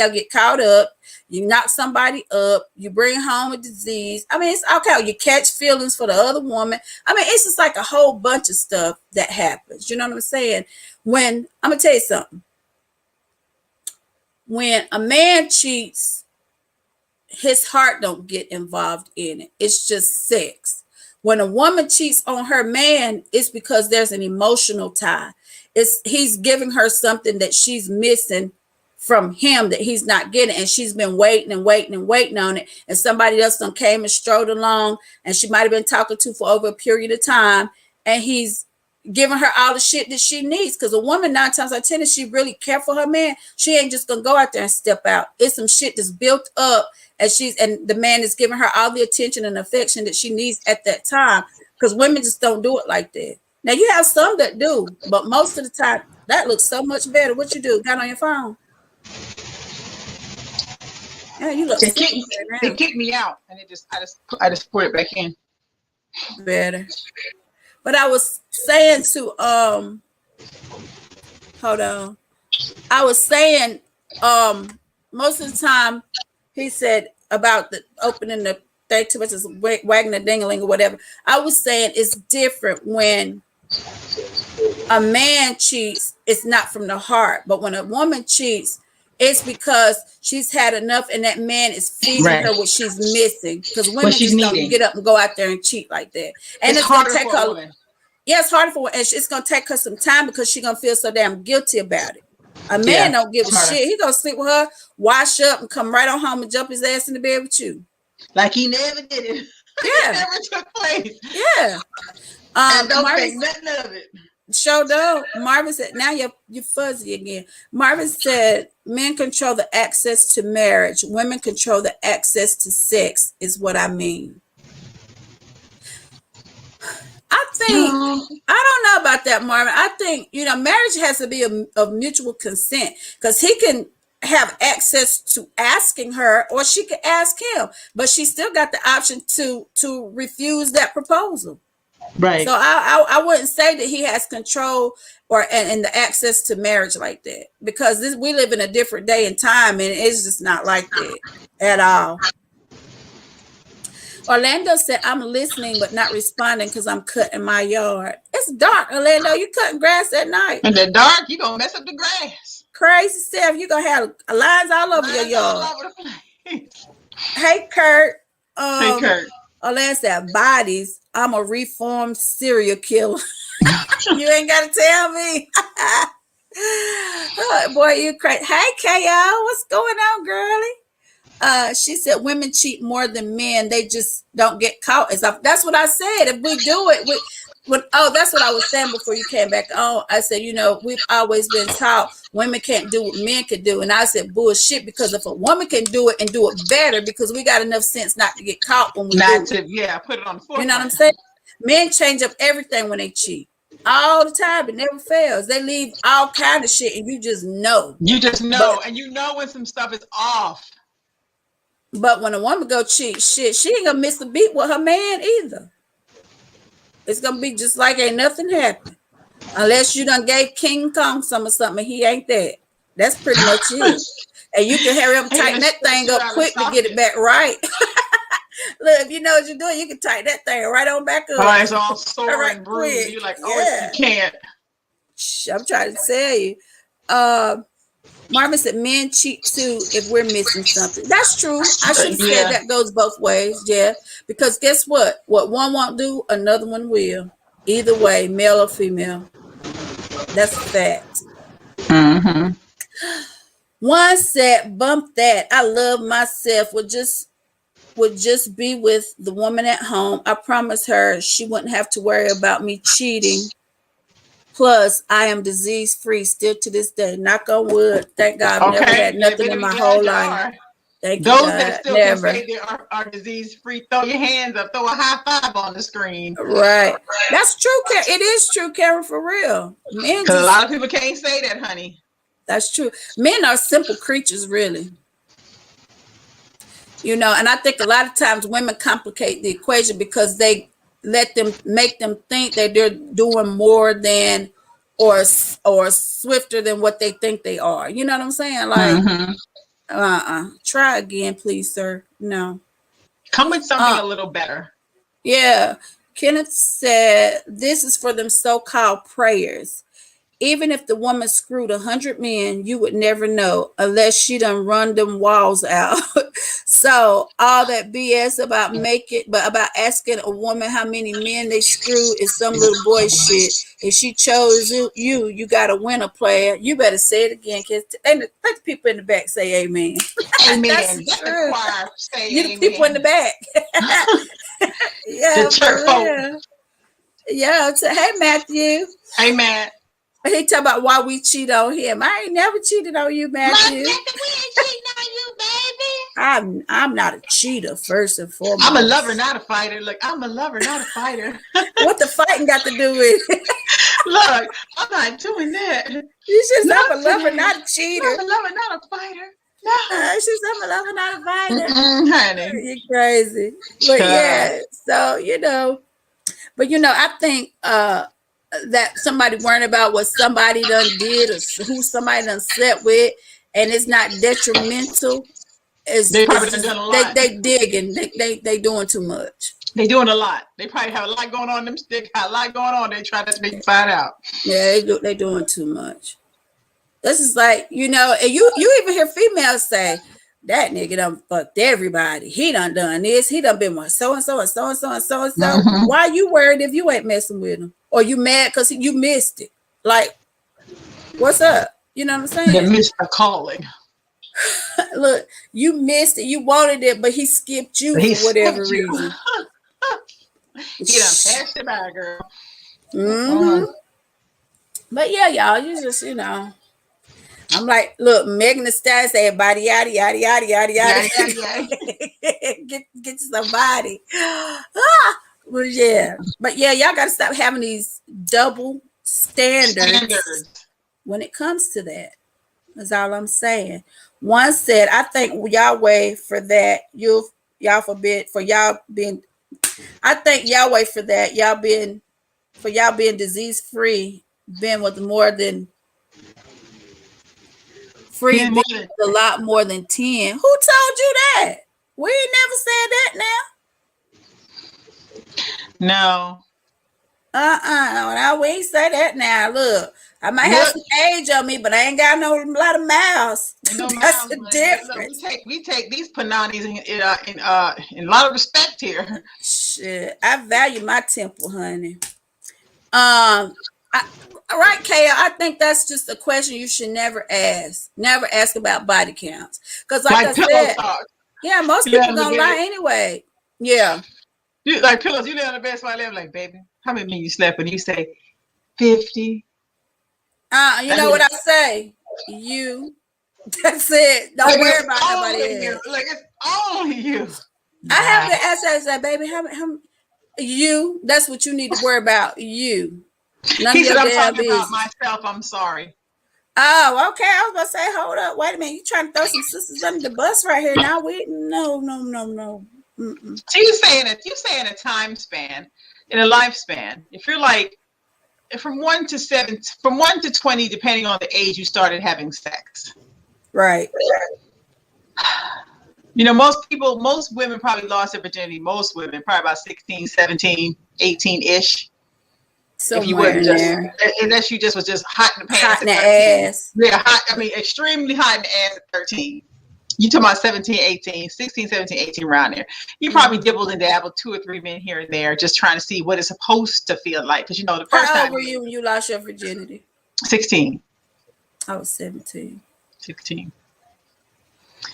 get caught up, you knock somebody up, you bring home a disease. I mean, it's okay, you catch feelings for the other woman. I mean, it's just like a whole bunch of stuff that happens. You know what I'm saying? When I'm gonna tell you something. When a man cheats, his heart don't get involved in it. It's just sex. When a woman cheats on her man, it's because there's an emotional tie. He's giving her something that she's missing from him that he's not getting, and she's been waiting and waiting and waiting on it. And somebody else done came and strode along, and she might have been talking to for over a period of time, and he's giving her all the shit that she needs. Because a woman, 9 times out of 10, if she really care for her man, she ain't just gonna go out there and step out. It's some shit that's built up, and the man is giving her all the attention and affection that she needs at that time. Because women just don't do it like that. Now you have some that do, but most of the time that looks so much better. What you do? Got on your phone? Yeah, you look. It kicked me out, and I just put it back in. Better. But I was saying to hold on. I was saying most of the time he said about the opening the thing too much is wagging the ding-a-ling or whatever. I was saying it's different when a man cheats, it's not from the heart. But when a woman cheats, it's because she's had enough and that man is feeding her what she's missing. Because women just don't get up and go out there and cheat like that. And it's gonna take her. Yeah, it's harder for her, and it's gonna take her some time because she's gonna feel so damn guilty about it. A man don't give a shit. He gonna sleep with her, wash up, and come right on home and jump his ass in the bed with you. Like he never did it. Yeah. It never took place. Yeah. And don't think nothing of it. Show though. Marvin said, now you're fuzzy again. Marvin said, men control the access to marriage. Women control the access to sex, is what I mean. I think, I don't know about that, Marvin. I think, marriage has to be of mutual consent, because he can have access to asking her, or she could ask him, but she still got the option to refuse that proposal. Right. So I wouldn't say that he has control and the access to marriage like that, because we live in a different day and time, and it's just not like that at all. Orlando said, I'm listening but not responding because I'm cutting my yard. It's dark, Orlando. You cutting grass at night. In the dark, you gonna mess up the grass. Crazy stuff. You gonna have lines all over your yard. All over the place. Hey, Kurt. Hey, Kurt. Orlando said, bodies. I'm a reformed serial killer. You ain't gotta tell me. Oh, boy, you crazy. Hey, KO. What's going on, girlie? She said women cheat more than men. They just don't get caught. That's what I said. If we do it, that's what I was saying before you came back on. I said, we've always been taught women can't do what men can do. And I said, bullshit, because if a woman can do it and do it better, because we got enough sense not to get caught when we do it. Yeah, put it on the forefront. You know what I'm saying? Men change up everything when they cheat. All the time. It never fails. They leave all kind of shit, and you just know. And you know when some stuff is off. But when a woman go cheat, shit, she ain't gonna miss a beat with her man either. It's gonna be just like ain't nothing happened. Unless you done gave King Kong some or something, he ain't that. That's pretty much it. And you can hurry up and tighten that thing up quick to get it back right. Look, if you know what you're doing, you can tighten that thing right on back up. Oh, it's all sore and bruised. You're like, you can't. I'm trying to tell you. Marvin said men cheat too if we're missing something. That's true. I should have said that goes both ways. Yeah. Because guess what? What one won't do, another one will. Either way, male or female. That's a fact. Mm-hmm. One said, bump that. I love myself. Would just be with the woman at home. I promise her she wouldn't have to worry about me cheating. Plus, I am disease free still to this day. Knock on wood. Thank God I've never had nothing in my whole life. Thank you, Those God. that still Never. can say they are disease free, throw your hands up, throw a high five on the screen. Right. That's true. It is true, Karen, for real. Men Because a lot of people can't say that, honey. That's true. Men are simple creatures, really. You know, and I think a lot of times women complicate the equation because they make them think that they're doing more than or swifter than what they think they are. You know what I'm saying? Like, try again, please, sir. No. Come with something a little better. Yeah. Kenneth said, this is for them so-called prayers. Even if the woman screwed 100 men, you would never know unless she done run them walls out. So all that BS about about asking a woman how many men they screwed is some little boy shit. If she chose you got to win a player. You better say it again, kids. And let the people in the back say amen. Amen. That's true. Say you amen. The people in the back. Yeah, the church folk. Yeah. Hey, Matthew. Amen. He talk about why we cheat on him. I ain't never cheated on you, Matthew. We ain't cheating on you, baby. I'm not a cheater, first and foremost. I'm a lover, not a fighter. Look, I'm a lover, not a fighter. What the fighting got to do with it? Look, I'm not doing that. You should say I'm a lover, not a cheater. I'm a lover, not a fighter. No. She said I'm a lover, not a fighter. Honey. You're crazy. But yeah, so, you know. But, you know, I think that somebody worrying about what somebody done did or who somebody done slept with, and it's not detrimental. They probably done a lot. They digging. They doing too much. They doing a lot. They probably have a lot going on. They got a lot going on. They try to make you find out. Yeah, they doing too much. This is like, you know, and you even hear females say, that nigga done fucked everybody. He done this. He done been with so-and-so and so-and-so and so-and-so. Mm-hmm. Why you worried if you ain't messing with him? Or you mad because you missed it? Like, what's up? You know what I'm saying? You missed the calling. Look, you missed it. You wanted it, but he skipped you for whatever reason. He done passed it by, girl. Mm-hmm. But yeah, y'all, you just, you know. I'm like, look, Megan Thee Stallion said, body, yada, yada, yada, yada, yada. Get somebody. Well, yeah. But yeah, y'all got to stop having these double standards when it comes to that. That's all I'm saying. One said, I thank Yahweh for that. Y'all forbid for y'all being. I thank Yahweh for that. Y'all being disease free, been with more than free, been a lot more than 10. Who told you that? We ain't never said that now. No. No, we ain't say that now. Look, I might have some age on me, but I ain't got no lot of mouths. No That's mouths, the difference. Look, we take these Pananis in a lot of respect here. Shit, I value my temple, honey. All right, Kaya, I think that's just a question you should never ask. Never ask about body counts. Because like I said, yeah, most people gonna lie anyway. Yeah. Like pillows, you lay on the bed, so I live like, baby, how many men you slept? And you say 50. You know what I say? You. That's it. Don't worry about nobody else. Like it's only you. I have to ask her, say, baby, how you? That's what you need to worry about. You. He said, I'm talking about myself. I'm sorry. Oh, okay. I was gonna say, hold up, wait a minute. You trying to throw some sisters under the bus right here? Now no. Mm-mm. So you saying a time span, in a lifespan. If you're like, from 1 to 20, depending on the age you started having sex. Right. You know, most women probably lost their virginity. Most women, probably about 16, 17, 18-ish. Somewhere if you wouldn't in just, there. unless you just was just hot in the pants. Hot in the ass. Yeah, hot. I mean, extremely hot in the ass at 13. You talking about 17, 18, 16, 17, 18 around there. You probably dibbled and dabbled 2 or 3 men here and there, just trying to see what it's supposed to feel like. Because, you know, the first time. How old were you when you lost your virginity? 16. I was 17. 16.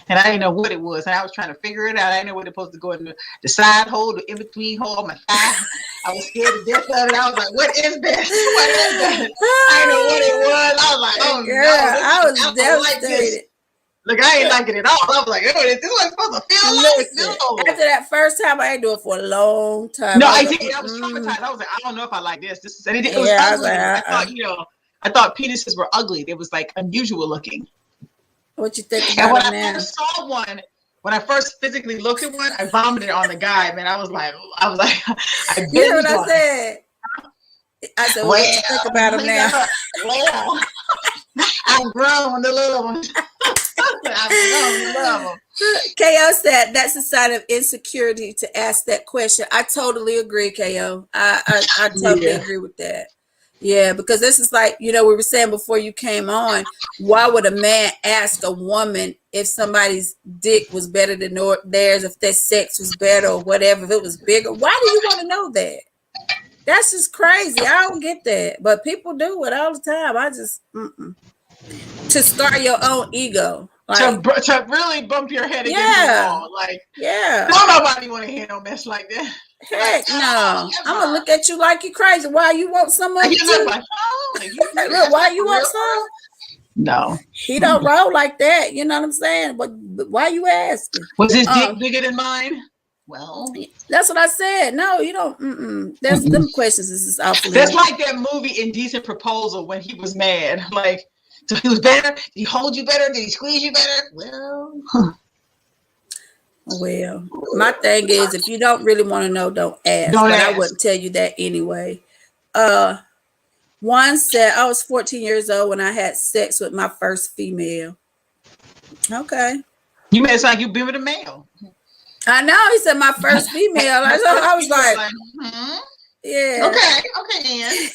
And I didn't know what it was. And I was trying to figure it out. I didn't know what it was supposed to go in the side hole, the in-between hole, my thigh. I was scared to death of it. I was like, what is this? What is that? I didn't know what it was. I was like, oh, girl, no. I was devastated. Look, I ain't like it at all. I was like, oh, this is what it's supposed to feel like. No. After that first time, I ain't do it for a long time. No, I did. I was traumatized. I was like, I don't know if I like this. It was ugly. I thought, I thought penises were ugly. It was like unusual looking. What you think about it now? When I first saw one, when I first physically looked at one, I vomited on the guy, man. I was like, you know what I said? I said, what you think about him now? Well, I've grown a little one. KO said that's a sign of insecurity to ask that question. I totally agree, KO. I totally agree with that. Yeah, because this is like, we were saying before you came on, why would a man ask a woman if somebody's dick was better than theirs, if their sex was better or whatever, if it was bigger? Why do you want to know that? That's just crazy. I don't get that. But people do it all the time. I just, to start your own ego. Like, to really bump your head against the wall. Like, don't nobody want to hear no mess like that. Heck no. I'm going to look at you like you crazy. Why you want some of it too? Like, look, why you want some? No. He don't roll like that. You know what I'm saying? But why you asking? Was his dick bigger than mine? Well, that's what I said. No, you don't. That's them questions. This is awful. That's like that movie Indecent Proposal when he was mad. Like, so he was better. Did he hold you better? Did he squeeze you better? Well, my thing is, if you don't really want to know, don't ask. I wouldn't tell you that anyway. One said, I was 14 years old when I had sex with my first female. Okay. You made it sound like you been with a male. I know. He said my first female. I was like, yeah. Okay, Ann.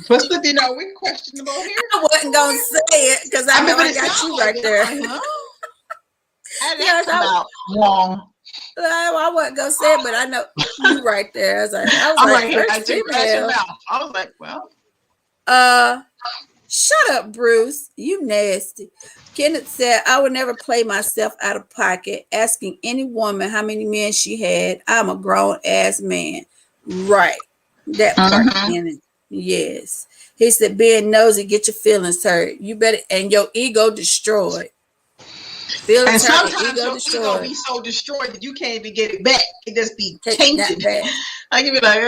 What's the, we're questionable here. I wasn't going to say it because I know I got you right there. Wrong. I wasn't going to say it, but I know you right there. I was like, well. Shut up, Bruce. You nasty. Kenneth said, I would never play myself out of pocket asking any woman how many men she had. I'm a grown ass man. Right. That part, Kenneth. Yes. He said, being nosy, get your feelings hurt. You better, and your ego destroyed. Feelings hurt, sometimes your ego be so destroyed that you can't even get it back. It just be tainted. I can be like,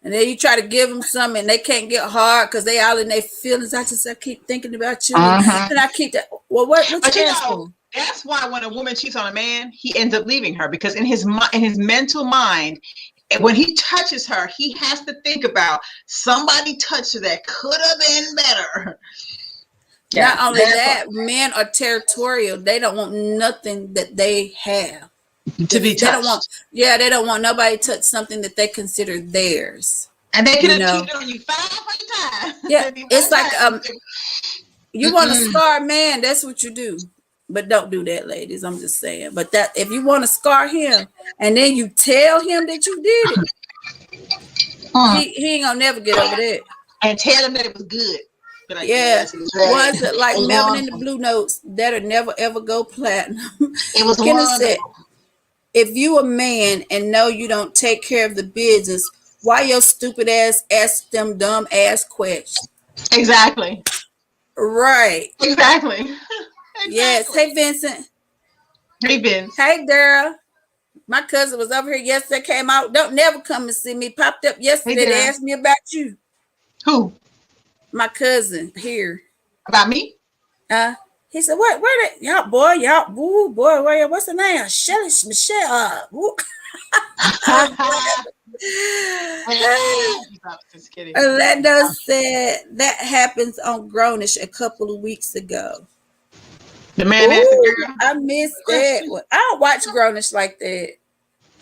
and then you try to give them something and they can't get hard because they all in their feelings. I keep thinking about you. And I keep that. Well, what you asking? That's why when a woman cheats on a man, he ends up leaving her because in his mental mind, when he touches her, he has to think about somebody touched her that could have been better. Not only that, men are territorial. They don't want nothing that they have to be touched. They don't want nobody to touch something that they consider theirs. And they could have cheated on you 500 times. Yeah, it's like you want to scar a man, that's what you do. But don't do that, ladies. I'm just saying. But that if you want to scar him and then you tell him that you did it, he ain't gonna never get over that. And tell him that it was good. Like, ones that like Melvin in the Blue Notes that'll never ever go platinum. It was said, if you a man and know you don't take care of the business, why your stupid ass ask them dumb ass questions? Exactly. Right. Exactly. Yes. Hey, Vincent. Hey, Vince. Hey, girl. My cousin was over here yesterday, came out. Don't never come and see me. Popped up yesterday to ask me about you. Who? My cousin here. About me? He said, "What? Where that y'all boy? Where? What's the name? Shelly Michelle." Orlando said that happens on Grownish a couple of weeks ago. The man asked the girl. I missed that. Well, I don't watch Grownish like that.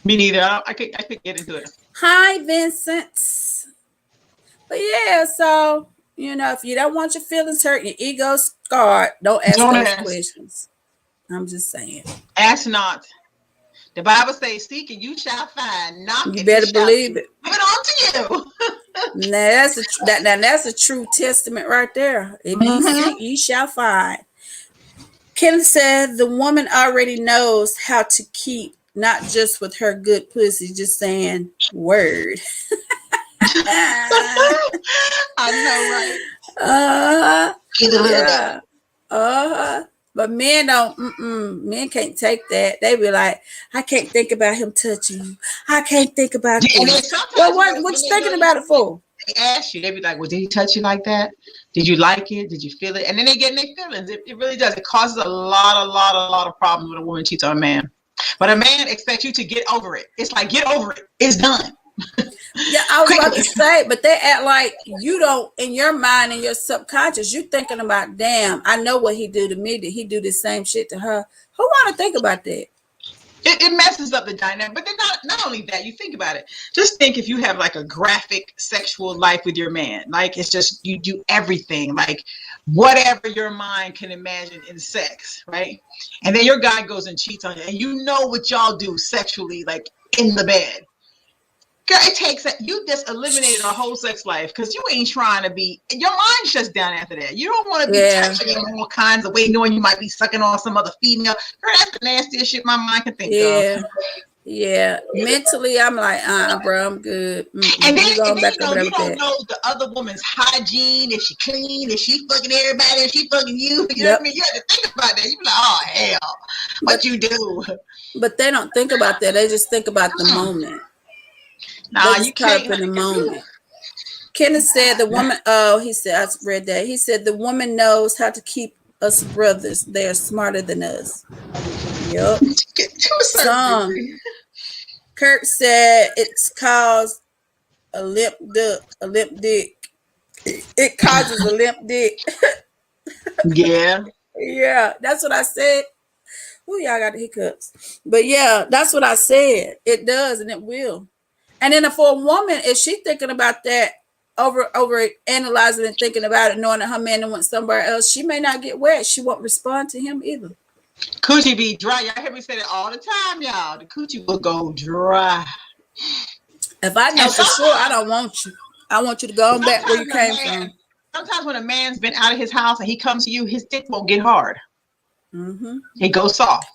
Me neither. I could get into it. Hi, Vincent. But yeah, so if you don't want your feelings hurt, your ego scarred, don't ask those questions. I'm just saying. Ask not. The Bible says, "Seek and you shall find. Knock you better believe it. Give it on to you." That's a true testament right there. If you seek, you shall find. Ken said the woman already knows how to keep, not just with her good pussy, just saying word. I know, right? But men don't. Men can't take that. They be like, I can't think about him touching you. I can't think about this. Well, what you thinking about it for? They ask you, they be like, well, did he touch you like that? Did you like it? Did you feel it? And then they get in their feelings. It really does. It causes a lot of problems when a woman cheats on a man. But a man expects you to get over it. It's like, get over it. It's done. Yeah, I was about to say, but they act like you don't, in your mind, in your subconscious, you thinking about, damn, I know what he do to me. Did he do the same shit to her? Who want to think about that? It messes up the dynamic. But then not only that, you think about it. Just think if you have like a graphic sexual life with your man. Like, it's just, you do everything. Like, whatever your mind can imagine in sex, right? And then your guy goes and cheats on you. And you know what y'all do sexually, like, in the bed. Girl, it takes that. You just eliminated our whole sex life because you ain't trying to be. Your mind shuts down after that. You don't want to be touching him all kinds of ways, knowing you might be sucking on some other female. Girl, that's the nastiest shit my mind can think of. Yeah. Mentally, I'm like, bro, I'm good. And then, you don't know the other woman's hygiene. Is she clean? Is she fucking everybody? Is she fucking you? You know what I mean? You have to think about that. You be like, oh hell, what you do? But they don't think about that. They just think about the moment. Nah, you can't. In the moment. Kenneth said the woman. Oh, he said I read that. He said the woman knows how to keep us brothers. They are smarter than us. Yup. Some. Kirk said it's caused a limp dick. It causes a limp dick. Yeah. Yeah, that's what I said. Oh, y'all got the hiccups. But yeah, that's what I said. It does, and it will. And then for a woman, if she's thinking about that, over analyzing and thinking about it, knowing that her man went somewhere else, she may not get wet. She won't respond to him either. Coochie be dry. Y'all hear me say that all the time, y'all. The coochie will go dry. If I know for sure, I don't want you. I want you to go back where you came from. Sometimes when a man's been out of his house and he comes to you, his dick won't get hard. Mm-hmm. It goes soft.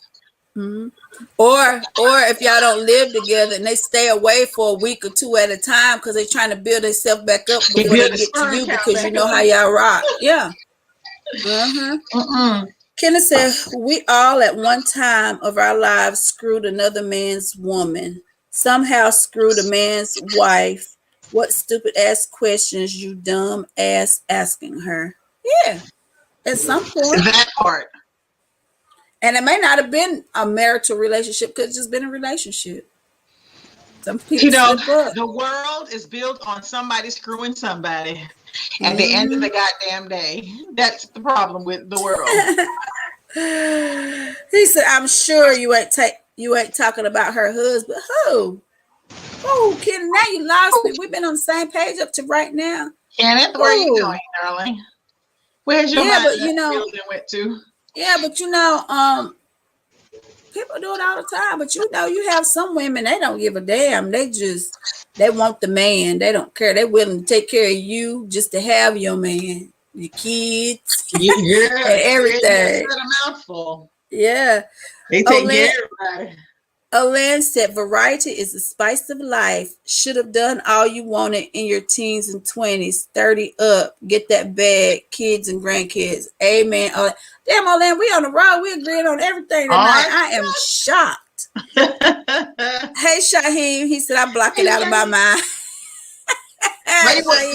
Mm-hmm. Or if y'all don't live together and they stay away for a week or two at a time because they're trying to build themselves back up before they get to you because you know how y'all rock. Yeah. Mm-hmm. Kenneth said, we all at one time of our lives screwed another man's woman. Somehow screwed a man's wife. What stupid ass questions you dumb ass asking her. Yeah. At some point. That part. And it may not have been a marital relationship, could have just been a relationship. Some people, the world is built on somebody screwing somebody at the end of the goddamn day. That's the problem with the world. He said, I'm sure you ain't talking about her husband. Who? Oh, Ken, now you lost me. We've been on the same page up to right now. Kenneth, where are you going, darling? Where's your mind went to? Yeah, but people do it all the time. But you have some women, they don't give a damn. They want the man. They don't care. They're willing to take care of you just to have your man, your kids, and everything. That's a mouthful. Yeah. They take care of everybody. Alan said, variety is the spice of life. Should have done all you wanted in your teens and 20s. 30 up. Get that bag. Kids and grandkids. Amen. Damn, Alan, we on the road. We agreeing on everything tonight. I am shocked. Hey, Shaheem. He said, I block it out of my mind.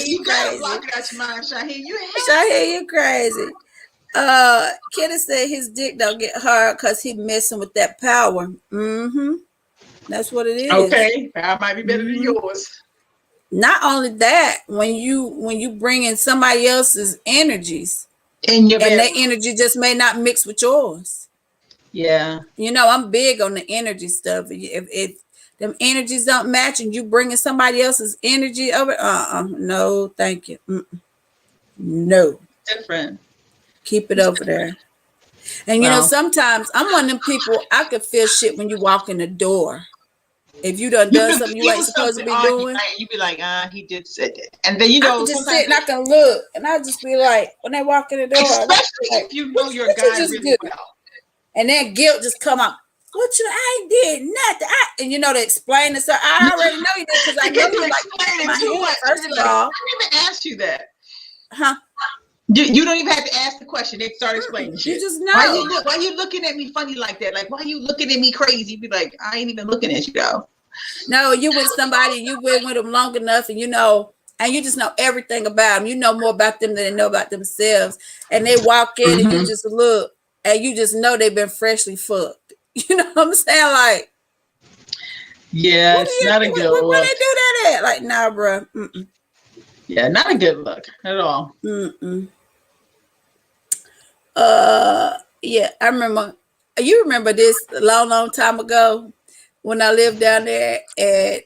You gotta block it out your mind, Shaheem. Shaheem, you crazy. Kenneth said his dick don't get hard because he messing with that power. Mm-hmm. That's what it is. Okay, that might be better than yours. Not only that, when you bring in somebody else's energies, in your and that energy just may not mix with yours. Yeah. I'm big on the energy stuff. If them energies don't match and you bringing somebody else's energy over, no, thank you. No. Different. Keep it over there. And sometimes I'm one of them people, I could feel shit when you walk in the door. If you done something you ain't supposed to be doing. You be like, he did say that. And then I can just sit and I can look. And I just be like, when they walk in the door. Especially if you know your guy really well. And then guilt just come up. I ain't did nothing. And they explain it. So I already know you did because I know you like my hand, first of all. I didn't even ask you that. Huh? You don't even have to ask the question. They start explaining shit. You just know. Why you looking at me funny like that? Like, why you looking at me crazy? You be like, I ain't even looking at you though. No, you with somebody, you been with them long enough, and you know, and you just know everything about them. You know more about them than they know about themselves. And they walk in and you just look, and you just know they've been freshly fucked. You know what I'm saying? Like, yeah, it's not a good look. Where they do that at? Like, nah, bro. Mm-mm. Yeah, not a good look at all. Yeah, I remember. You remember this a long time ago when I lived down there, and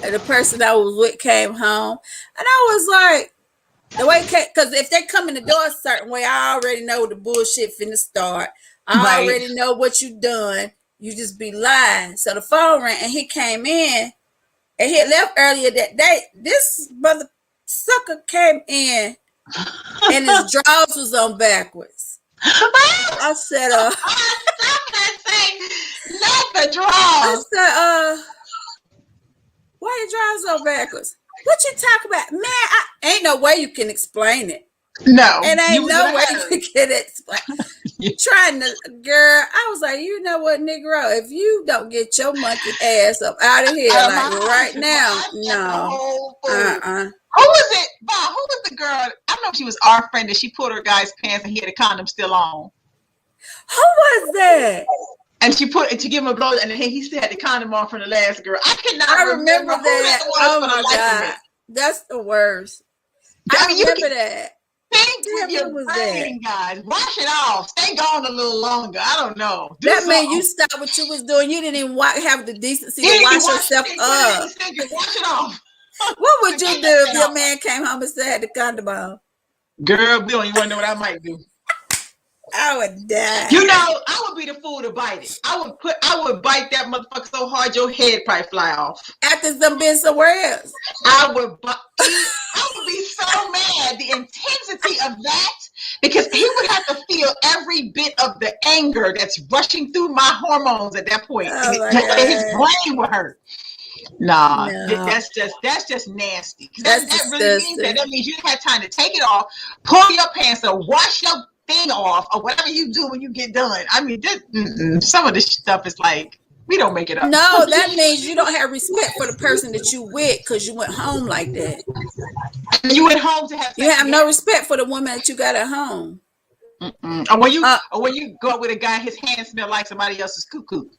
the person I was with came home, and I was like, the way, because if they come in the door a certain way, I already know the bullshit finna start. I already know what you done. You just be lying. So the phone rang, and he came in, and he had left earlier that day. This mother sucker came in, and his drawers was on backwards. I said, Stop that thing. Not the drawers. I said, why your drawers on backwards? What you talk about? Man, ain't no way you can explain it. No. And ain't no way you can explain. Trying to, girl, I was like, you know what, Negro, if you don't get your monkey ass up out of here, like right now, no. Who was it? Bob, who was the girl? I don't know if she was our friend that she pulled her guy's pants and he had a condom still on. Who was that? And she put it to give him a blow, and he still had the condom on from the last girl. I remember that. Oh my God. That's the worst. I remember that. Think with your brain, guys. Wash it off. Stay gone a little longer. I don't know. That meant you stopped what you was doing. You didn't even have the decency to wash yourself up. Wash it off. What would you do if your man came home and still had the condom on? Girl, we don't even want to know what I might do. I would die. You know, I would be the fool to bite it. I would bite that motherfucker so hard your head probably fly off. After them being somewhere else. I would be so mad. The intensity of that, because he would have to feel every bit of the anger that's rushing through my hormones at that point. His brain would hurt. Nah, no. That's just nasty. That really means that means you had time to take it off, pull your pants up, wash your thing off, or whatever you do when you get done. I mean, some of this stuff is like, we don't make it up. No, that means you don't have respect for the person that you with because you went home like that. You went home to have. You have no respect for the woman that you got at home. Or when you go out with a guy, his hands smell like somebody else's cuckoo.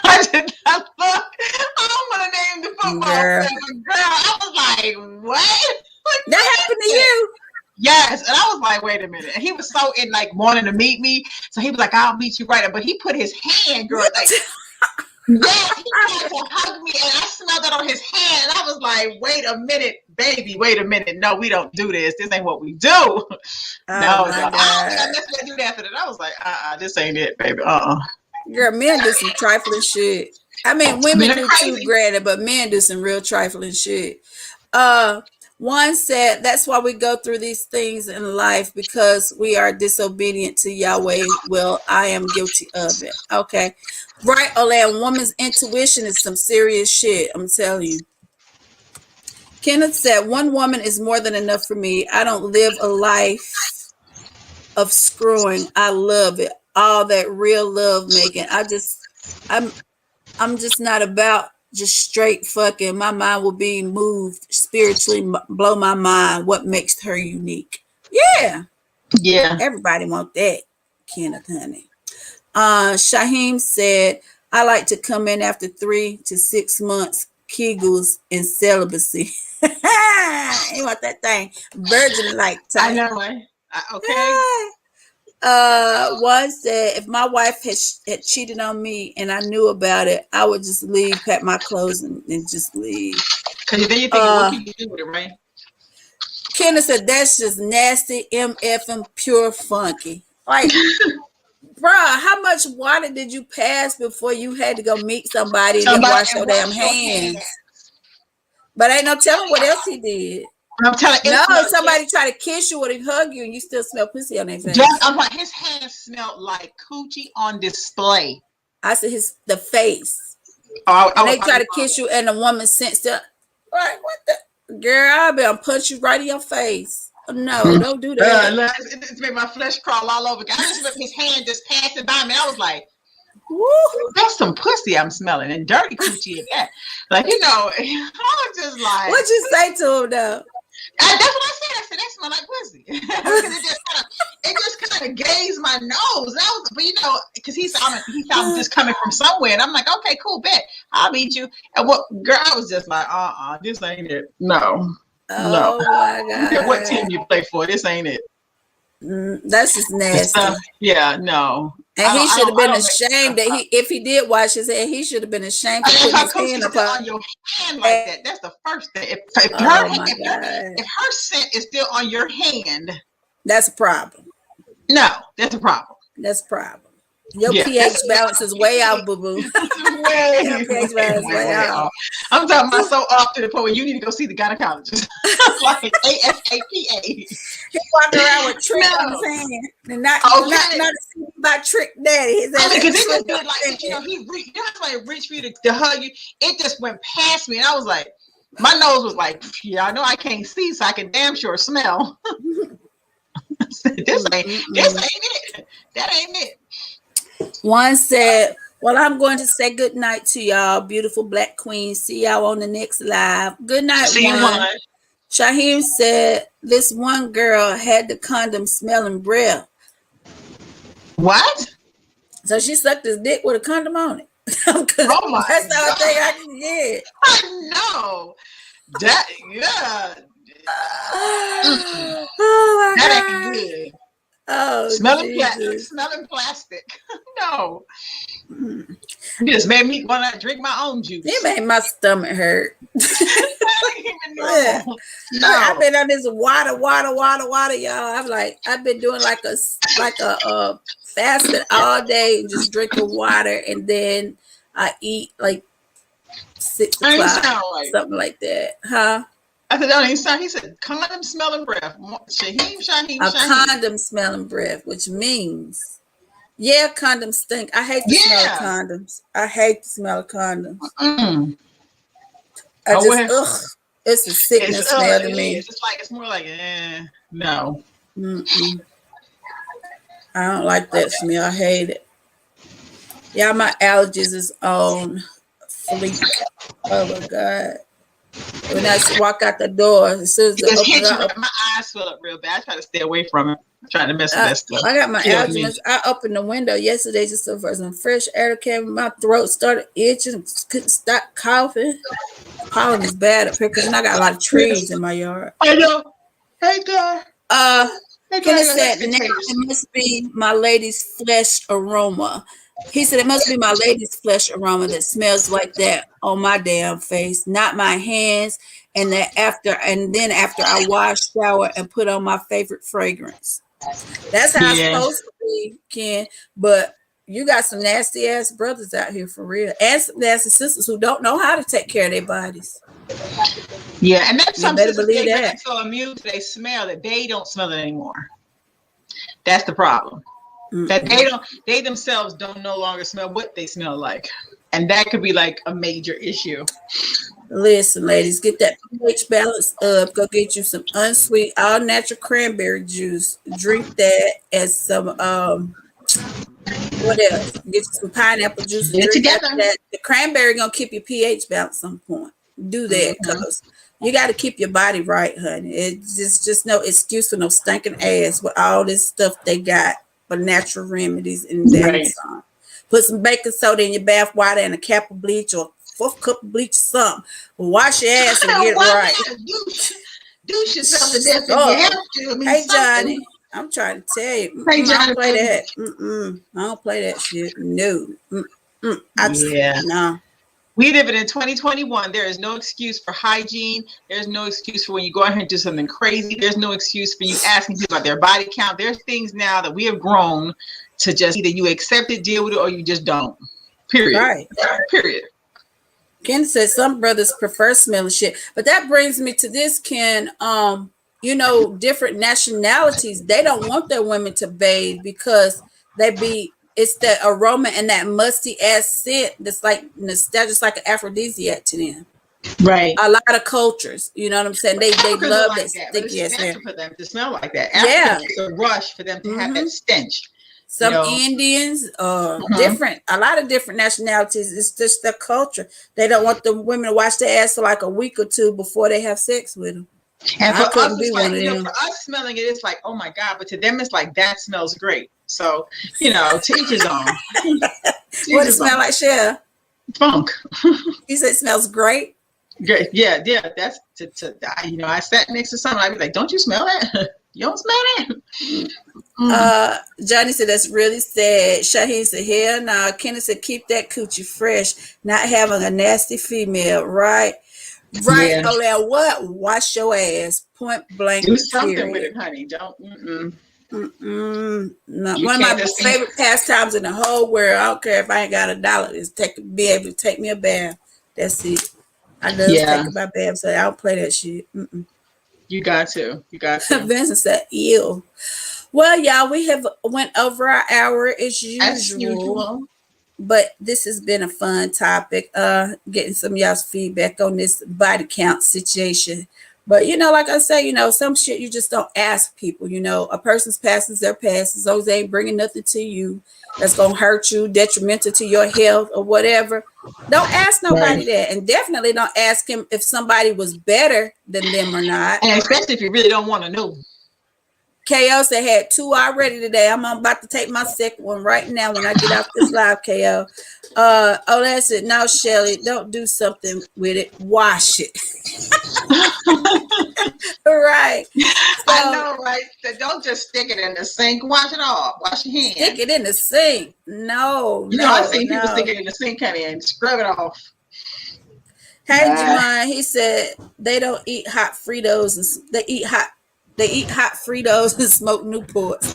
I did not look. I don't want to name the football player, but girl, I was like, what? That happened to you? Yes, and I was like, wait a minute. And he was so in like wanting to meet me, so he was like, I'll meet you right. But he put his hand, girl, like yes, he tried to hug me, and I smelled it on his hand, and I was like, wait a minute, baby, wait a minute. No, we don't do this. This ain't what we do. No, I don't think I necessarily do that after that. I was like, this ain't it, baby. Girl, men do some trifling shit. I mean, women do too, granted, but men do some real trifling shit. One said, that's why we go through these things in life, because we are disobedient to Yahweh. Well, I am guilty of it. Okay. Right, Olan, woman's intuition is some serious shit. I'm telling you. Kenneth said, one woman is more than enough for me. I don't live a life of screwing. I love it. All that real love making. I'm just not about just straight fucking. My mind will be moved spiritually, blow my mind. What makes her unique? Yeah. Everybody want that, Kenneth, honey. Shaheem said, I like to come in after 3 to 6 months, Kegels in celibacy. You want that thing virgin like type. I know. Okay. One said, if my wife had cheated on me and I knew about it, I would just leave, pack my clothes, and just leave. Because then you think, what can you do with it, right? Kenneth said, that's just nasty, MF and pure funky. Like, bruh, how much water did you pass before you had to go meet somebody and wash your damn hands? But ain't no telling what else he did. I'm telling you, somebody try to kiss you or they hug you and you still smell pussy on their face. I'm like, his hands smelled like coochie on display. I said the face. And they try to kiss you and the woman sensed it. Like, what the? Girl, I'll be gonna punch you right in your face. No, don't do that. It made my flesh crawl all over. I just remember his hand just passing by me. I was like, Woo. that's some pussy I'm smelling, and dirty coochie at that. Like, you know, I was just like, What'd you say to him though? That's what I said. I said that smell like pussy. it just kind of gazed my nose. And I was, but you know, because he thought I'm just coming from somewhere, and I'm like, okay, cool, bet I'll meet you. And what, girl? I was just like, this ain't it. No. Oh my God. What team you play for? This ain't it. That's just nasty. Yeah, no. And he should have been ashamed that if he did wash his hand, he should have been ashamed to put his hand on your hand like that. That's the first thing. If her scent is still on your hand, that's a problem. No, that's a problem. That's a problem. Your pH balance is way out, boo boo. Your pH balance is way out. I'm talking about so off to the point where you need to go see the gynecologist. Like ASAPA. He walking around with Trick on his hand, and not about Trick Daddy. Because it just did like, you know, he reached. You know how somebody reached for you to hug you? It just went past me, and I was like, my nose was like, yeah, I know I can't see, so I can damn sure smell. This ain't it. That ain't it. One said, well, I'm going to say good night to y'all, beautiful black queens. See y'all on the next live. Good night, one. Shaheem said, this one girl had the condom smelling breath. What? So she sucked his dick with a condom on it. Oh my That's the only thing I can get. I know. That, yeah. Oh my that God. ain't good. Oh, smelling plastic. No. You just made me want to drink my own juice. It made my stomach hurt. Yeah. No. I've been on this water, y'all. I've been doing like a fasting all day, just drinking water, and then I eat like 6 o'clock, something like that. Huh? I said, don't even sound. He said, condom smelling breath. Shaheem. Condom smelling breath, which means, condoms stink. I hate the smell of condoms. It's a sickness smell to me. It's more like, no. Mm-mm. I don't like that smell. I hate it. Yeah, my allergies is on fleek. Oh my God. When I walk out the door, as soon as my eyes swell up real bad. I try to stay away from it. I'm trying to mess with that stuff. I got my allergies. I opened the window yesterday just so for some fresh air came. My throat started itching. Couldn't stop coughing. Pollen is bad up here because I got a lot of trees in my yard. I know. Hey, God. Kenneth said, it must be my lady's flesh aroma. He said, it must be my lady's flesh aroma that smells like that on my damn face, not my hands. And then after I wash, shower, and put on my favorite fragrance. That's how it's supposed to be, Ken. But you got some nasty ass brothers out here for real, and some nasty sisters who don't know how to take care of their bodies. Yeah, and that's something that so immune to their smell that they don't smell it anymore. That's the problem. Mm-hmm. That they themselves don't no longer smell what they smell like, and that could be like a major issue. Listen, ladies, get that pH balance up. Go get you some unsweet, all natural cranberry juice. Drink that as some what else? Get you some pineapple juice. Get together. That. The cranberry gonna keep your pH balance some point. Do that because you got to keep your body right, honey. It's just no excuse for no stinking ass with all this stuff they got for natural remedies and Amazon. Put some baking soda in your bath water and a cap of bleach or 4th cup of bleach or something. Wash your ass and get it right. Douche yourself to death if you have to. Hey, Johnny, I'm trying to tell you. I don't play that. I don't play that shit. No. No. We live in 2021. There is no excuse for hygiene. There's no excuse for when you go out here and do something crazy. There's no excuse for you asking people about their body count. There's things now that we have grown to just either you accept it, deal with it, or you just don't. Period. Right. Period. Ken said some brothers prefer smelling shit. But that brings me to this, Ken. Different nationalities, they don't want their women to bathe because it's the aroma and that musty ass scent that's like nostalgic, like an aphrodisiac to them. Right. A lot of cultures, you know what I'm saying? They Africans are love like that that, but sticky it's ass hair. natural for them to smell like that. Yeah. Africans, it's a rush for them to have that stench. Some you know? Indians, different, a lot of different nationalities. It's just their culture. They don't want the women to wash their ass for like a week or two before they have sex with them. And I for couldn't us, be it's one like, of you know, them. for us smelling it, it's like, oh my God. But to them, it's like, that smells great. So, you know, to each his own. What it smell like, Cher? Funk. He said it smells great. Great. Yeah. That's you know, I sat next to someone, I'd be like, don't you smell that? You don't smell that? Johnny said that's really sad. Shaheen said, hell no. Kenny said, keep that coochie fresh, not having a nasty female. Right. Yeah. Oh, now what? Wash your ass. Point blank. Do something period. with it, honey. Don't. No. You One of my can't just favorite pastimes in the whole world, I don't care if I ain't got $1, is be able to take me a bath. That's it. I love taking my bath, so I don't play that shit. You got to. Vincent said, ew. Well, y'all, we have went over our hour as As usual. usual. But this has been a fun topic. Getting some of y'all's feedback on this body count situation. But, you know, like I say, you know, some shit you just don't ask people. You know, a person's past is their past. As long as they ain't bringing nothing to you that's going to hurt you, detrimental to your health or whatever. Don't ask nobody that. And definitely don't ask him if somebody was better than them or not. And especially if you really don't want to know. KO said had 2 already today. I'm about to take my second one right now when I get off this live, KO. That said, no, Shelly, don't do something with it. Wash it. Right. So, I know, right? So don't just stick it in the sink. Wash it off. Wash your hands. Stick it in the sink. No. You know, I've seen people stick it in the sink, honey, and scrub it off. Hey, Jamon, he said they don't eat hot Fritos and they eat hot Fritos and smoke Newports.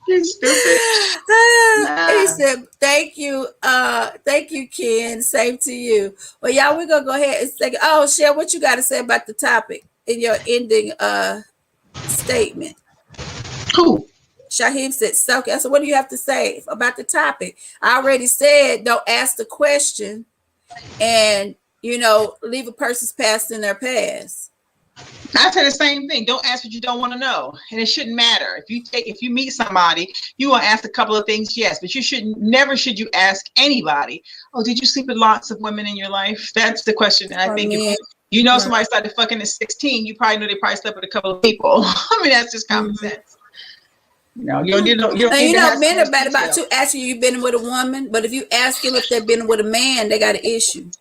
You stupid. He said, thank you, Ken. Same to you. Well, y'all, we're gonna go ahead and say, Cher, what you got to say about the topic in your ending statement? Who? Shaheem said, so what do you have to say about the topic? I already said don't ask the question and, you know, leave a person's past in their past. I say the same thing. Don't ask what you don't want to know, and it shouldn't matter. If you meet somebody, you want to ask a couple of things, yes, but never should you ask anybody, oh, did you sleep with lots of women in your life? That's the question. And I think if you know somebody started fucking at 16, you probably know they probably slept with a couple of people. I mean, that's just common sense. You know, men are bad about you asking you been with a woman, but if you ask them if they've been with a man, they got an issue.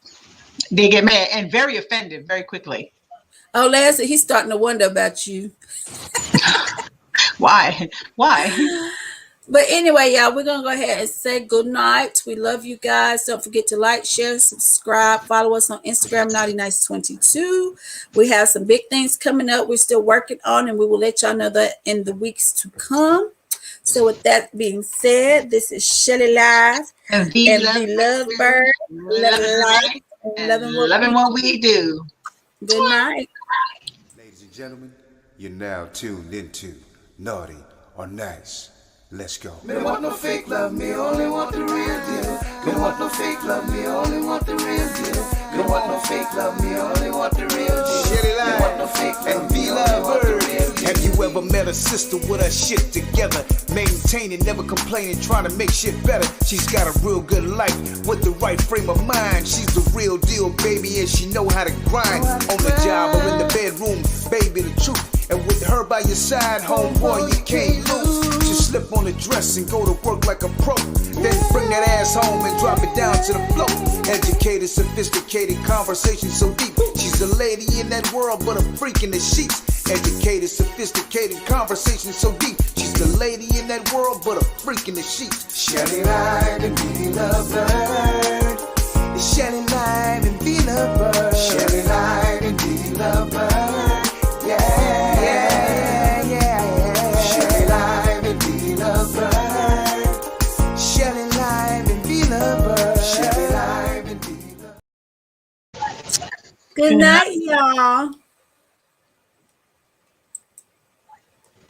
They get mad and very offended very quickly. Oh, Lansing, he's starting to wonder about you. Why? But anyway, y'all, we're going to go ahead and say good night. We love you guys. Don't forget to like, share, subscribe. Follow us on Instagram, NaughtyNice22. We have some big things coming up we're still working on, and we will let y'all know that in the weeks to come. So with that being said, this is Shelly Live and the Lovebird. Loving what we do. Good night. Ladies and gentlemen, you're now tuned into Naughty or Nice. Let's go. Me don't want no fake love, me only want the real deal. Me don't want no fake love, me only want the real deal. Me don't want no fake love, me only want the real deal. Shelly Live, me don't want no fake love, me only want the real deal. Have you ever met a sister with her shit together? Maintaining, never complaining, trying to make shit better. She's got a real good life with the right frame of mind. She's the real deal, baby, and she know how to grind. On the job or in the bedroom, baby, the truth. And with her by your side, homeboy, you can't lose. Just slip on the dress and go to work like a pro. Then bring that ass home and drop it down to the floor. Educated, sophisticated, conversation so deep. She's a lady in that world, but a freak in the sheets. Educated, sophisticated, conversation so deep. She's the lady in that world, but a freak in the sheets. Shelly Live and be Lovebird. Shelly Live and be Lovebird. Shelly Live and be Lovebird. Yeah. Shelly Live and be Lovebird. Shelly Live and be Lovebird. Shelly Live and be Lovebird. Good night, y'all.